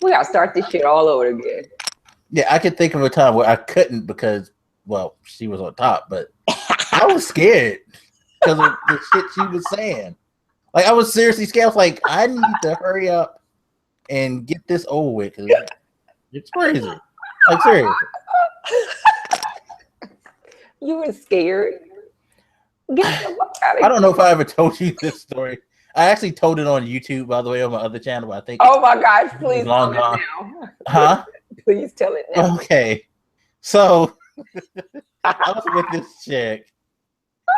We gotta start this shit all over again. Yeah, I could think of a time where I couldn't because, well, she was on top, but I was scared because of the shit she was saying. Like, I was seriously scared. I was like, I need to hurry up and get this over with because it's crazy. Like, seriously. You were scared. Get the fuck out of here. I don't know if I ever told you this story. I actually told it on YouTube, by the way, on my other channel. I think. Oh my gosh! Please tell it now. Huh? Please tell it now. Okay. So I was with this chick,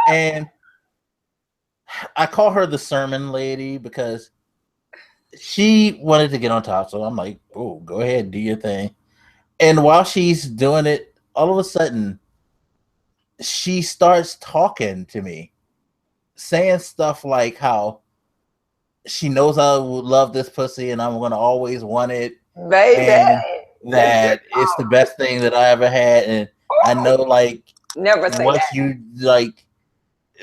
and I call her the sermon lady because she wanted to get on top. So I'm like, "Oh, go ahead, do your thing." And while she's doing it, all of a sudden, she starts talking to me, saying stuff like how she knows I would love this pussy and I'm gonna always want it, baby. And that it's the best thing that I ever had, and I know, like, never say once that. you like,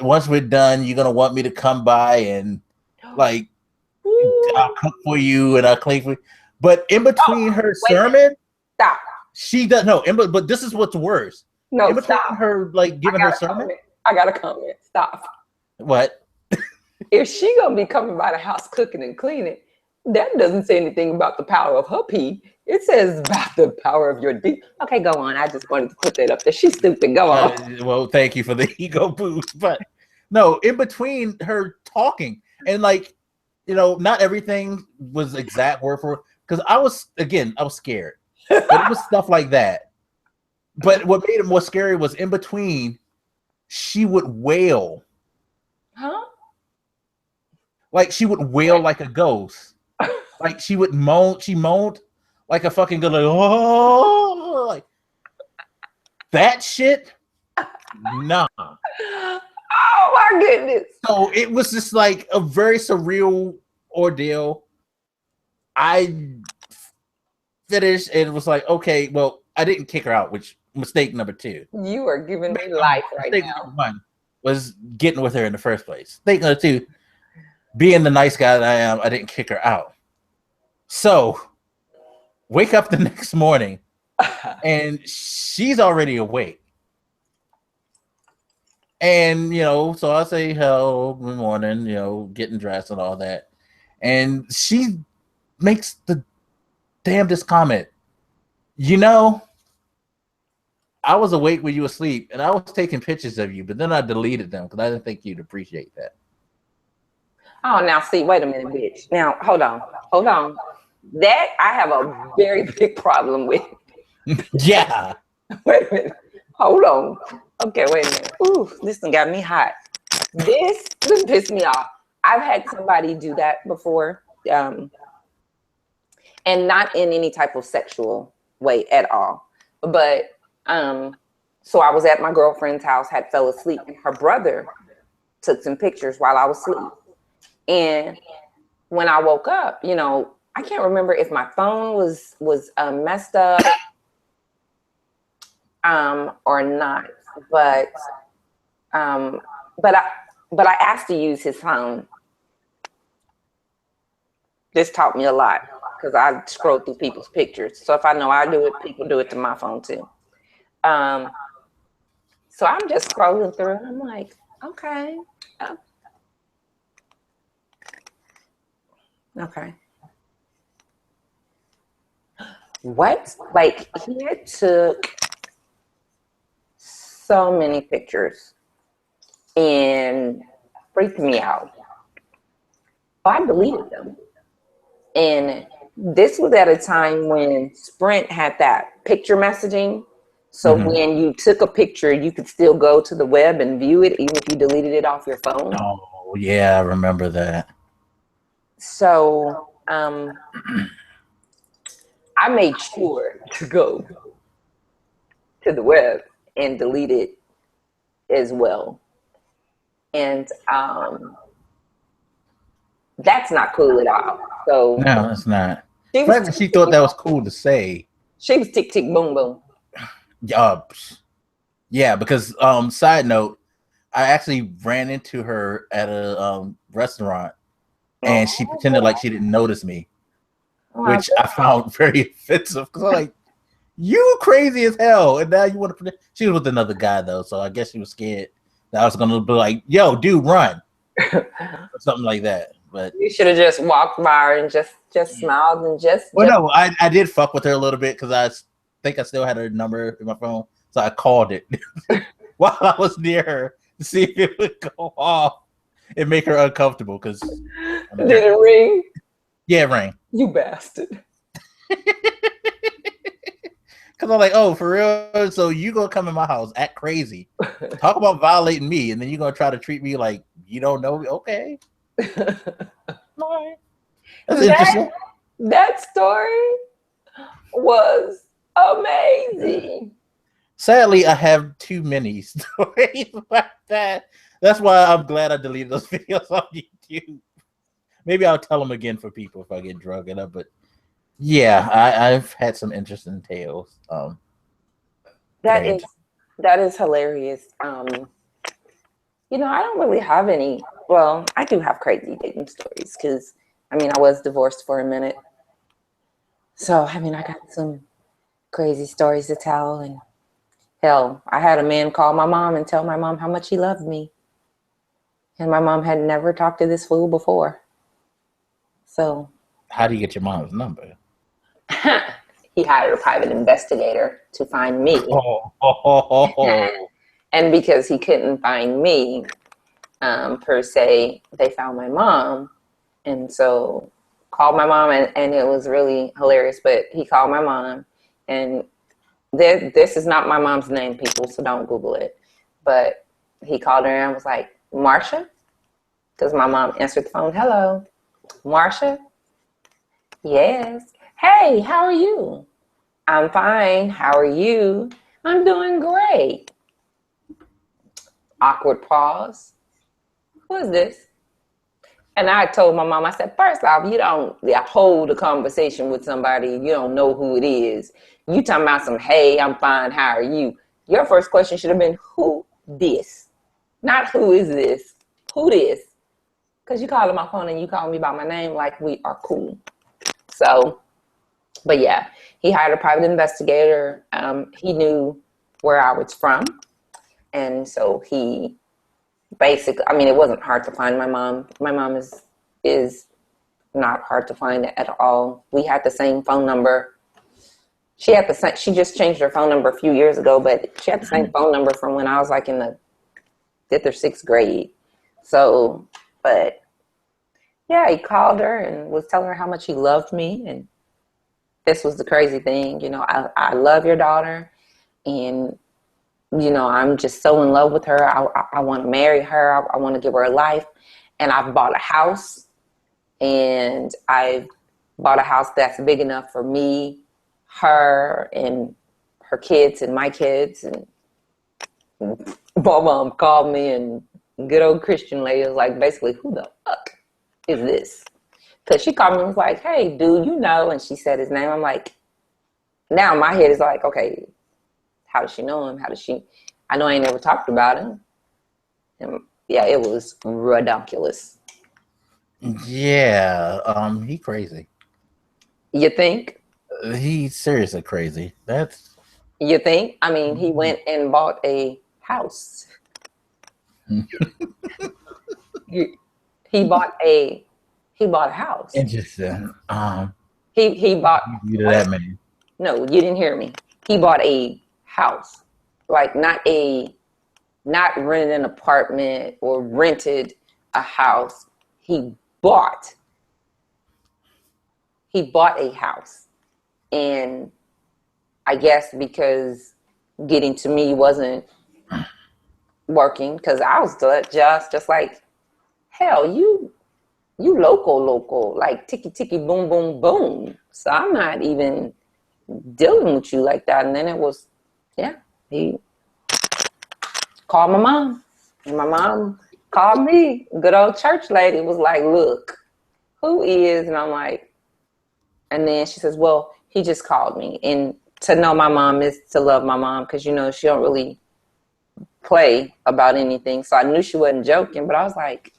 once we're done, you're gonna want me to come by and like, I'll cook for you and I'll clean for you. But in between her sermon, stop. She does no. But this is what's worse. No, in between stop. her like giving her sermon. Comment. I got a comment. Stop. What? If she gonna be coming by the house cooking and cleaning, that doesn't say anything about the power of her pee. It says about the power of your D. Okay, go on. I just wanted to put that up there. She's stupid. Go on. Well, thank you for the ego boost. But no, in between her talking and like, you know, not everything was exact word for, because I was scared. But it was stuff like that. But what made it more scary was in between, she would wail. Huh? Like she would wail like a ghost. Like she would moan. She moaned like a fucking good, like, oh, like that shit. Nah. Oh my goodness. So it was just like a very surreal ordeal. I finished and was like, okay, well, I didn't kick her out, which mistake number 2. You are giving me life right Mistake now. number 1 was getting with her in the first place. Mistake number 2, being the nice guy that I am, I didn't kick her out. So wake up the next morning and she's already awake. And, so I say, hello, good morning, getting dressed and all that. And she makes the damnedest comment. I was awake when you were asleep, and I was taking pictures of you, but then I deleted them because I didn't think you'd appreciate that. Oh, now see, wait a minute, bitch. Now, hold on. That I have a very big problem with. Yeah. Wait a minute. Hold on. Okay, wait a minute. Ooh, this one got me hot. This pissed me off. I've had somebody do that before, and not in any type of sexual way at all. But so I was at my girlfriend's house, had fell asleep, and her brother took some pictures while I was asleep. And when I woke up, I can't remember if my phone was messed up or not, but I asked to use his phone. This taught me a lot because I scroll through people's pictures. So if I know I do it, people do it to my phone too. So I'm just scrolling through and I'm like, okay. Okay. What? Like, he had took so many pictures and freaked me out. I deleted them. And this was at a time when Sprint had that picture messaging. So when you took a picture, you could still go to the web and view it, even if you deleted it off your phone. Oh, yeah, I remember that. So I made sure to go to the web and delete it as well. And that's not cool at all. So no, it's not. She thought that was cool to say. She was tick tick boom boom. Yeah, because side note, I actually ran into her at a restaurant, and she pretended like she didn't notice me, which I found very offensive. Because I'm like, you crazy as hell, and now you want to. She was with another guy though, so I guess she was scared that I was gonna be like, "Yo, dude, run," or something like that. But you should have just walked by her and just smiled and just. Well, no, I did fuck with her a little bit because I think I still had her number in my phone, so I called it while I was near her to see if it would go off and make her uncomfortable. Because did it ring? Yeah, it rang. You bastard. Because I'm like, oh, for real? So you gonna come in my house, act crazy, talk about violating me, and then you're gonna try to treat me like you don't know me? Okay. All right. That's interesting. That story was amazing. Sadly, I have too many stories like that. That's why I'm glad I deleted those videos on YouTube. Maybe I'll tell them again for people if I get drunk enough. But yeah, I've had some interesting tales. That is hilarious. I don't really have any. Well, I do have crazy dating stories because I was divorced for a minute. So I got some crazy stories to tell, and hell, I had a man call my mom and tell my mom how much he loved me. And my mom had never talked to this fool before. So how do you get your mom's number? He hired a private investigator to find me. And because he couldn't find me, per se, they found my mom. And so called my mom, and it was really hilarious. But he called my mom, and this is not my mom's name, people, so don't Google it. But he called her and was like, Marsha? Because my mom answered the phone. Hello, Marsha? Yes. Hey, how are you? I'm fine. How are you? I'm doing great. Awkward pause. Who is this? And I told my mom, I said, first off, you don't hold a conversation with somebody, you don't know who it is. You talking about some, hey, I'm fine, how are you? Your first question should have been, who this? Not who is this? Who this? Because you call my phone and you call me by my name like we are cool. So, but yeah, he hired a private investigator. He knew where I was from. And so he basically, I mean, it wasn't hard to find my mom. My mom is not hard to find at all. We had the same phone number. She just changed her phone number a few years ago, but she had the same phone number from when I was like in the 5th or 6th grade. So, but yeah, he called her and was telling her how much he loved me. And this was the crazy thing, you know, I love your daughter, and you know, I'm just so in love with her. I want to marry her. I want to give her a life. And I've bought a house, and I've bought a house that's big enough for me, her, and her kids, and my kids. And my mom called me, and good old Christian lady was like, basically, who the fuck is this? Because she called me and was like, hey, dude, you know, and she said his name. I'm like, now my head is like, okay, how does she know him? I know I ain't never talked about him. And yeah, it was ridiculous. Yeah, he crazy. You think? He's seriously crazy. You think? I mean, he went and bought a house. he bought a house. Interesting. He bought you to that man. No, you didn't hear me. He bought a house. Like not rented an apartment or rented a house. He bought a house. And I guess because getting to me wasn't working, because I was just like, hell, you local, like ticky ticky boom boom boom. So I'm not even dealing with you like that. And then it was, yeah, he called my mom, and my mom called me. Good old church lady was like, look, who is? And I'm like, and then she says, well, he just called me. And to know my mom is to love my mom, because, you know, she don't really play about anything. So I knew she wasn't joking, but I was like,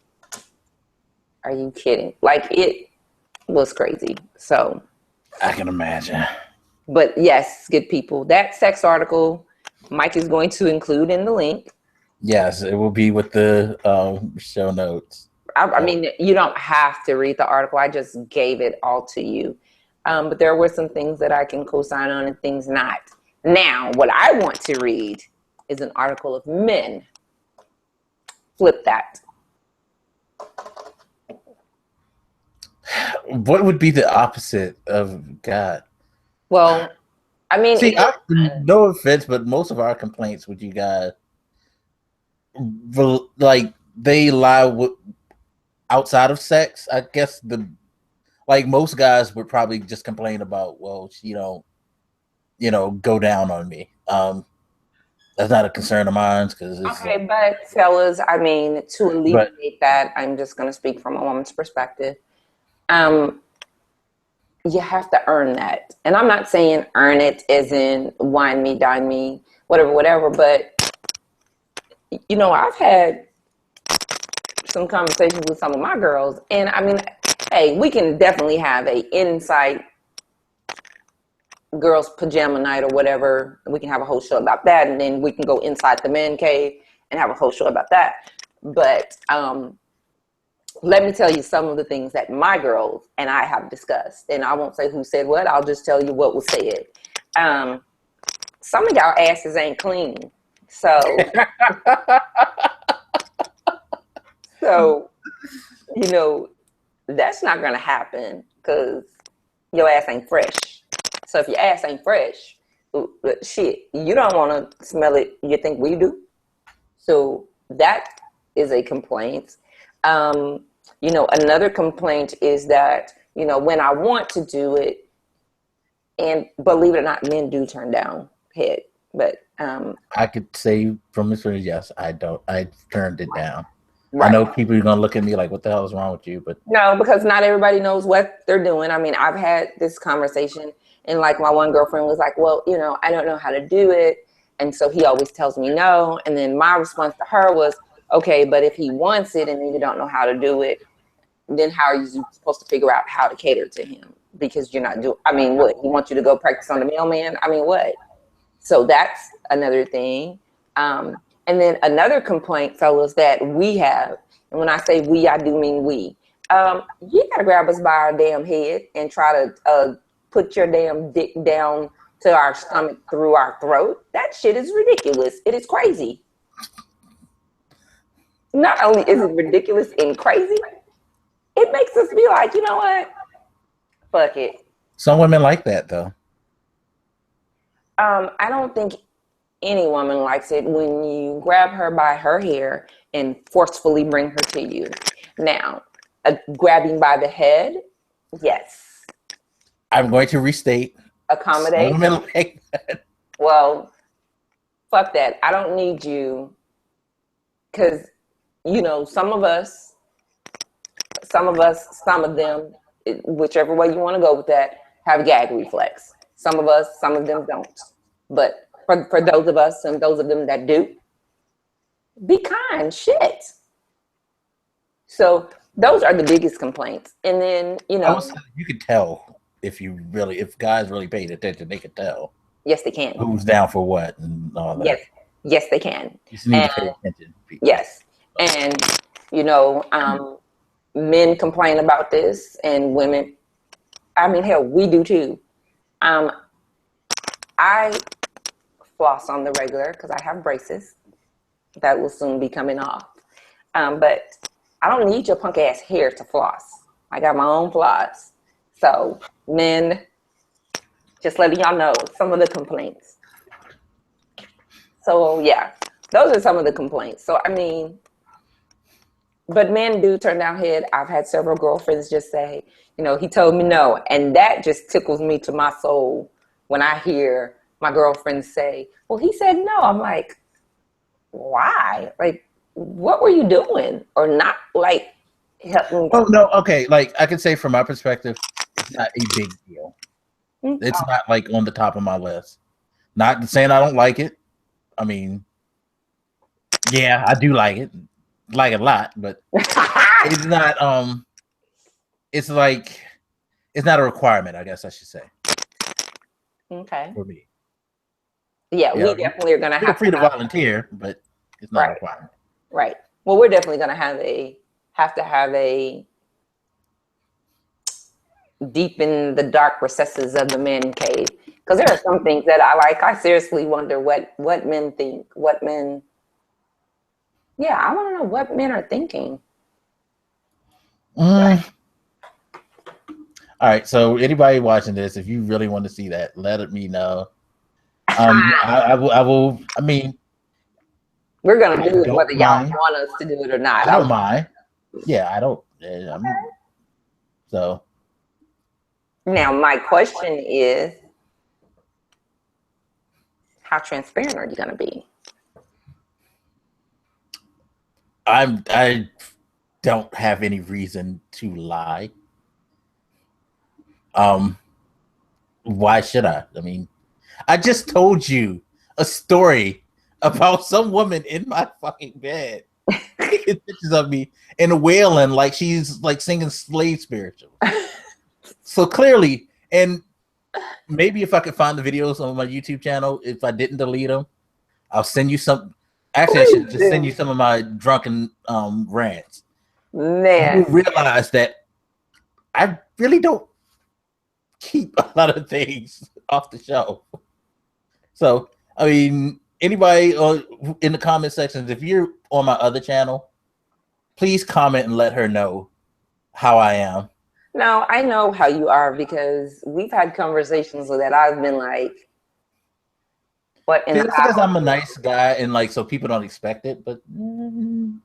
are you kidding? Like, it was crazy. So I can imagine. But yes, good people. That sex article, Mike is going to include in the link. Yes, it will be with the show notes. I mean, you don't have to read the article. I just gave it all to you. But there were some things that I can co-sign on and things not. Now, what I want to read is an article of men. Flip that. What would be the opposite of God? Well, I mean, see, no offense, but most of our complaints with you guys, like, they lie outside of sex. I guess most guys would probably just complain about, well, she don't, go down on me. That's not a concern of mine, because okay, but fellas, I mean, to alleviate that, I'm just going to speak from a woman's perspective. You have to earn that. And I'm not saying earn it as in wine me, dine me, whatever. But, you know, I've had some conversations with some of my girls. And I mean, hey, we can definitely have a inside girls pajama night or whatever. We can have a whole show about that. And then we can go inside the man cave and have a whole show about that. But let me tell you some of the things that my girls and I have discussed. And I won't say who said what. I'll just tell you what was said. Some of y'all asses ain't clean. So, you know, that's not going to happen because your ass ain't fresh. So if your ass ain't fresh, shit, you don't want to smell it. You think we do? So that is a complaint. You know, another complaint is that, you know, when I want to do it, and believe it or not, men do turn down head. But I could say from experience, yes, I turned it down. I know people are gonna look at me like, "What the hell is wrong with you?" But no, because not everybody knows what they're doing. I mean, I've had this conversation, and like my one girlfriend was like, "Well, you know, I don't know how to do it," and so he always tells me no. And then my response to her was, "Okay, but if he wants it and you don't know how to do it, then how are you supposed to figure out how to cater to him? Because you're not doing. I mean, what he wants you to go practice on the mailman? I mean, what?" So that's another thing. And then another complaint, fellas, that we have, and when I say we, I do mean we. You gotta grab us by our damn head and try to put your damn dick down to our stomach through our throat. That shit is ridiculous. It is crazy. Not only is it ridiculous and crazy, it makes us be like, you know what? Fuck it. some women like that, though. I don't think any woman likes it when you grab her by her hair and forcefully bring her to you. Now, grabbing by the head, yes. I'm going to restate. Accommodate. Some women like that. Well, fuck that. I don't need you because, you know, some of them, whichever way you want to go with that, have gag reflex. Some of them don't. But for those of us and those of them that do, be kind, shit. So those are the biggest complaints. And then, you know, You could tell if guys really paid attention, they could tell. Yes, they can. Who's down for what and all that. Yes, they can. You just need to pay attention. Yes, and you know, men complain about this, and women. I mean, hell, we do too. I floss on the regular because I have braces that will soon be coming off. But I don't need your punk ass hair to floss. I got my own floss. So, men, just letting y'all know some of the complaints. So, yeah, those are some of the complaints. So, I mean, but men do turn down head. I've had several girlfriends just say, you know, he told me no. And that just tickles me to my soul when I hear my girlfriend say, well, he said no. I'm like, why? Like, what were you doing? Or not, like, helping? Oh, no, okay. Like, I can say from my perspective, it's not a big deal. It's not, like, on the top of my list. Not saying I don't like it. I mean, yeah, I do like it. Like it a lot, but it's not, it's like, it's not a requirement, I guess I should say. Okay. For me. Yeah, we definitely are going to feel free to volunteer, but it's not a requirement. Right. Well, we're definitely going to have to have a deep in the dark recesses of the men cave, because there are some things that I like. I seriously wonder what men think, what men. Yeah, I want to know what men are thinking. All right, so anybody watching this, if you really want to see that, let me know. I will. I mean, we're gonna do it whether y'all want us to do it or not. I don't mind. Yeah, I don't. So now, my question is, how transparent are you gonna be? I don't have any reason to lie. Why should I? I mean, I just told you a story about some woman in my fucking bed taking pictures of me and wailing like she's like singing slave spiritual. So clearly, and maybe if I could find the videos on my YouTube channel, if I didn't delete them, I'll send you some. Actually, I should just send you some of my drunken rants. Man, you realize that I really don't keep a lot of things off the shelf. So, I mean, anybody in the comment sections, if you're on my other channel, please comment and let her know how I am. No, I know how you are because we've had conversations that I've been like, what in it's because I'm a nice guy and like so people don't expect it, but no,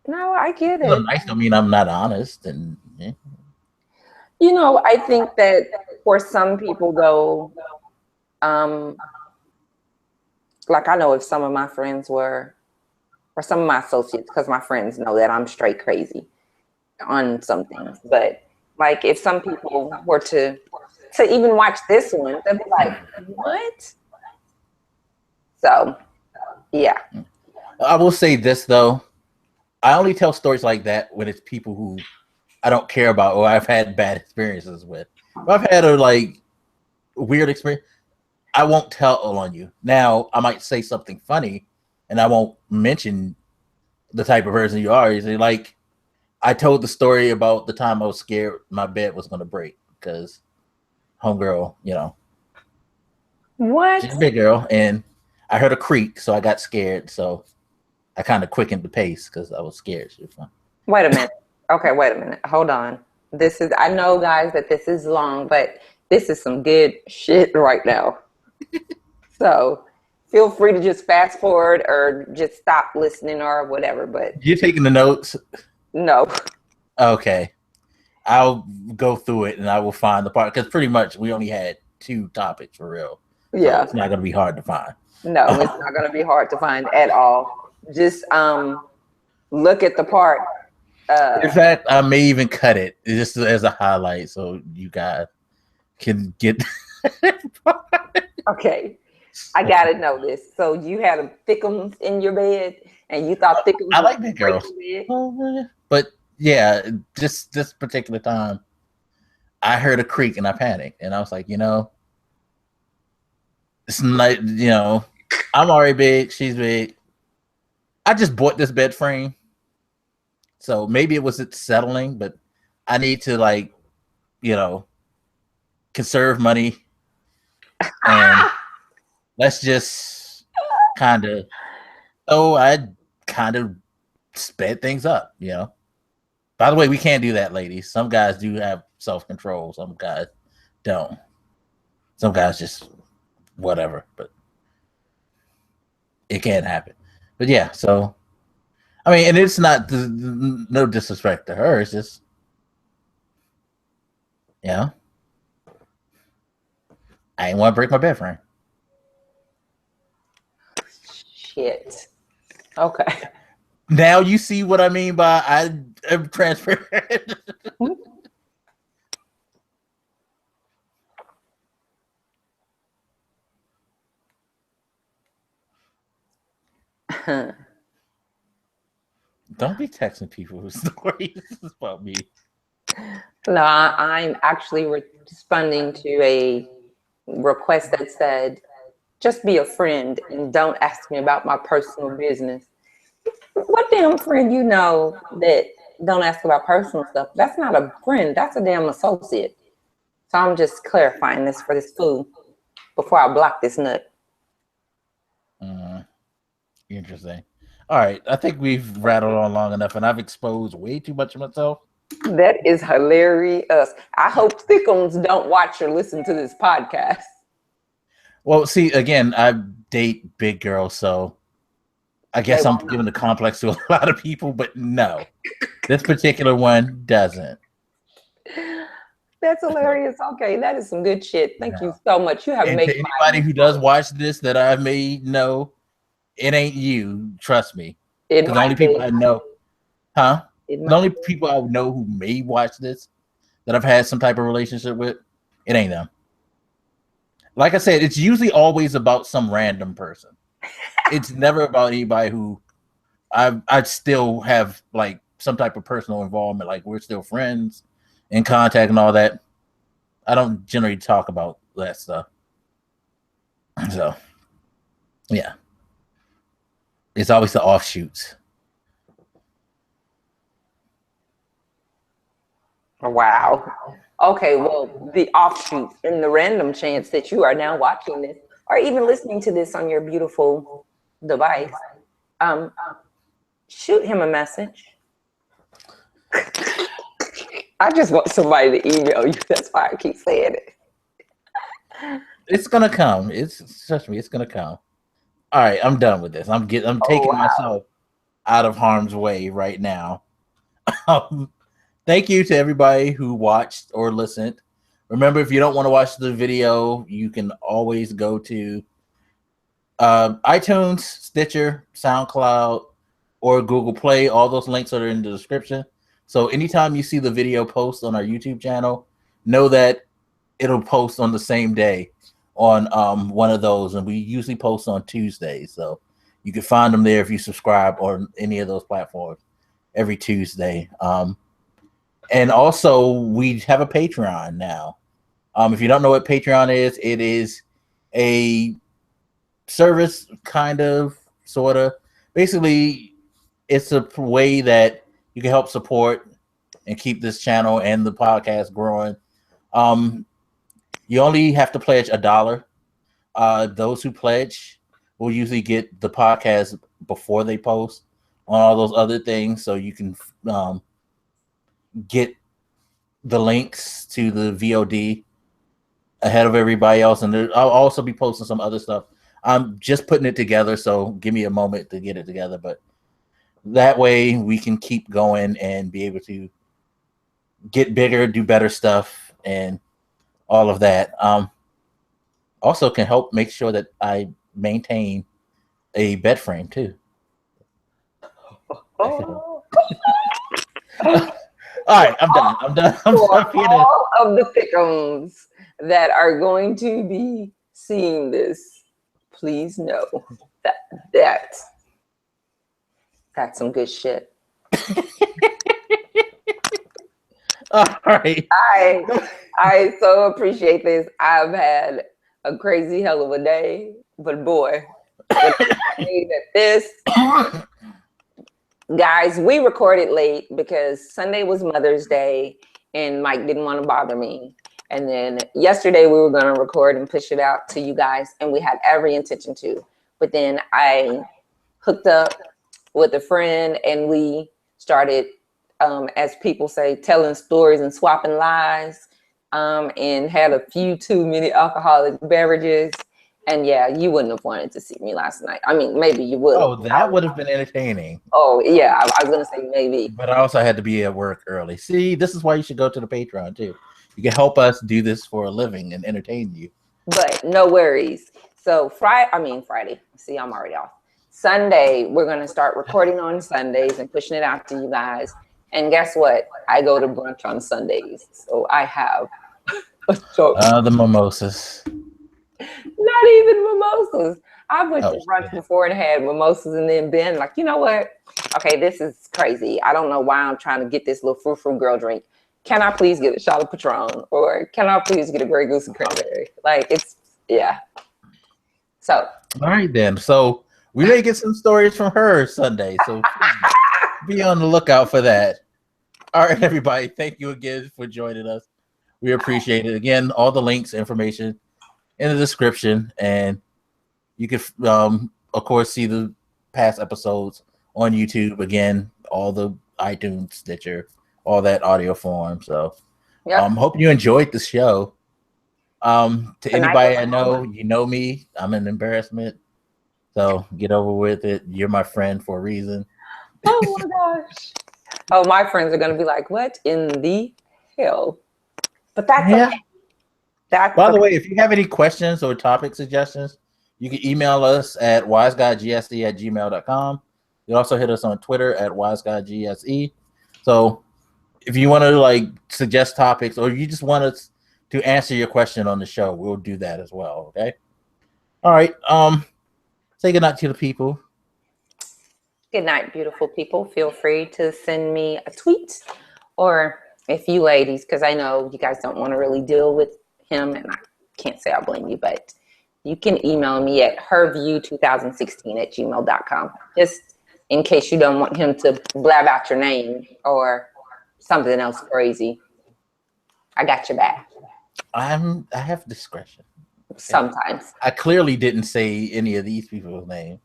I get it. Nice don't mean I'm not honest and you know, I think that for some people though, like I know if some of my friends were or some of my associates, because my friends know that I'm straight crazy on some things. But like, if some people were to even watch this one, they'd be like, what? So, yeah. I will say this though. I only tell stories like that when it's people who I don't care about or I've had bad experiences with. If I've had a like weird experience, I won't tell on you. Now I might say something funny and I won't mention the type of person you are. Like I told the story about the time I was scared my bed was gonna break because homegirl, you know. What? She's a big girl and I heard a creak, so I got scared. So I kind of quickened the pace because I was scared. Wait a minute. Okay, wait a minute. Hold on. I know, guys, that this is long, but this is some good shit right now. So feel free to just fast forward or just stop listening or whatever. But you're taking the notes? No. Okay. I'll go through it and I will find the part because pretty much we only had 2 topics for real. Yeah. So it's not going to be hard to find. No, it's not going to be hard to find at all. Just look at the part. In fact, I may even cut it just as a highlight so you guys can get. Okay. I got to know this. So you had a thickums in your bed and you thought thickums. I like big girls. But yeah, just this particular time, I heard a creak and I panicked. And I was like, it's not, I'm already big. She's big. I just bought this bed frame. So maybe it was settling, but I need to conserve money. And let's just kind of, I kind of sped things up, By the way, we can't do that, ladies. Some guys do have self-control. Some guys don't. Some guys just whatever, but it can happen. But yeah, so I mean, and it's not no disrespect to her. It's just, I ain't want to break my bed frame. Shit. Okay. Now you see what I mean by I am transparent. Don't be texting people whose stories about me. No, I'm actually responding to a request that said, just be a friend and don't ask me about my personal business. What damn friend that don't ask about personal stuff? That's not a friend. That's a damn associate. So I'm just clarifying this for this fool before I block this nut. Interesting. All right. I think we've rattled on long enough and I've exposed way too much of myself. That is hilarious. I hope thickums don't watch or listen to this podcast. Well, see, again, I date big girls, so I guess I'm giving the complex to a lot of people, but no, this particular one doesn't. That's hilarious. Okay, that is some good shit. Thank you so much. You have made anybody who does watch this that I may know, it ain't you. Trust me. Because the only people I know, the only people I know who may watch this that I've had some type of relationship with, it ain't them. Like I said, it's usually always about some random person. It's never about anybody who I still have like some type of personal involvement. Like we're still friends, in contact and all that. I don't generally talk about that stuff. So, yeah. It's always the offshoots. Wow. Okay, well, the offshoot and the random chance that you are now watching this or even listening to this on your beautiful device, shoot him a message. I just want somebody to email you. That's why I keep saying it. It's gonna come. Trust me, it's gonna come. All right, I'm done with this. I'm taking myself out of harm's way right now. Thank you to everybody who watched or listened. Remember, if you don't want to watch the video, you can always go to iTunes, Stitcher, SoundCloud, or Google Play. All those links are in the description. So anytime you see the video post on our YouTube channel, know that it'll post on the same day on one of those, and we usually post on Tuesdays. So you can find them there if you subscribe on any of those platforms every Tuesday. And also, we have a Patreon now. If you don't know what Patreon is, it is a service, kind of, sort of. Basically, it's a way that you can help support and keep this channel and the podcast growing. You only have to pledge $1. Those who pledge will usually get the podcast before they post on all those other things, so you can get the links to the VOD ahead of everybody else. And I'll also be posting some other stuff. I'm just putting it together, so give me a moment to get it together. But that way we can keep going and be able to get bigger, do better stuff, and all of that. Also can help make sure that I maintain a bed frame too. Oh. All right, I'm done. I'm done. All of the pickums that are going to be seeing this, please know that's some good shit. All right. I so appreciate this. I've had a crazy hell of a day, but boy, this guys, we recorded late because Sunday was Mother's Day and Mike didn't want to bother me. And then yesterday we were going to record and push it out to you guys, and we had every intention to. But then I hooked up with a friend and we started, as people say, telling stories and swapping lies, and had a few too many alcoholic beverages. And yeah, you wouldn't have wanted to see me last night. I mean, maybe you would. Oh, that would have been entertaining. Oh, yeah. I was going to say maybe. But I also had to be at work early. See, this is why you should go to the Patreon, too. You can help us do this for a living and entertain you. But no worries. So Friday. See, I'm already off. Sunday, we're going to start recording on Sundays and pushing it out to you guys. And guess what? I go to brunch on Sundays. So I have the mimosas. Not even mimosas. I went to brunch before and had mimosas, and then been like, you know what? Okay, this is crazy. I don't know why I'm trying to get this little frou-frou girl drink. Can I please get a shot of Patron? Or can I please get a Grey Goose and cranberry? Like, yeah. So. All right, then. So we may get some stories from her Sunday. So be on the lookout for that. All right, everybody. Thank you again for joining us. We appreciate it. Again, all the links, information in the description, and you can of course see the past episodes on YouTube. Again, all the iTunes, Stitcher, all that audio form. So hope you enjoyed the show. To anybody I know, you know me, I'm an embarrassment, so get over with it. You're my friend for a reason. Oh my gosh. Oh, my friends are gonna be like, what in the hell? But that's okay. By the way, if you have any questions or topic suggestions, you can email us at wiseguygsd@gmail.com. You can also hit us on Twitter at wiseguygsd. So if you want to suggest topics, or you just want us to answer your question on the show, we'll do that as well. Okay. All right. Say good night to the people. Good night, beautiful people. Feel free to send me a tweet, or if you ladies, because I know you guys don't want to really deal with him, and I can't say I blame you, but you can email me at herview2016@gmail.com, just in case you don't want him to blab out your name or something else crazy. I got your back. I have discretion. Sometimes. I clearly didn't say any of these people's names.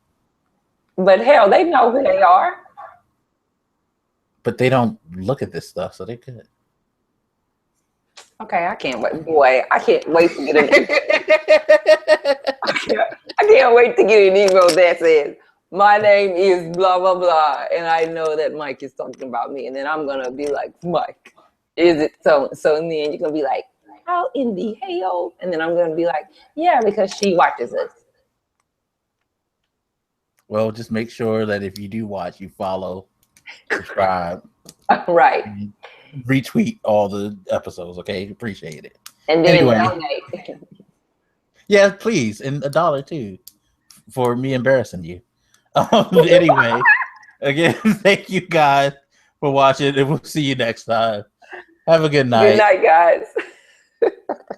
But hell, they know who they are. But they don't look at this stuff, so they could. Okay, I can't wait. Boy, I can't wait to get an I can't wait to get an email that says, my name is blah, blah, blah. And I know that Mike is talking about me. And then I'm going to be like, Mike, is it so? So in the end, you're going to be like, how in the hell? And then I'm going to be like, yeah, because she watches us. Well, just make sure that if you do watch, you follow, subscribe, Right. retweet all the episodes. Okay, appreciate it. And then Anyway, donate. yeah, please, and $1 too for me embarrassing you. Anyway, again, thank you guys for watching, and we'll see you next time. Have a good night. Good night, guys.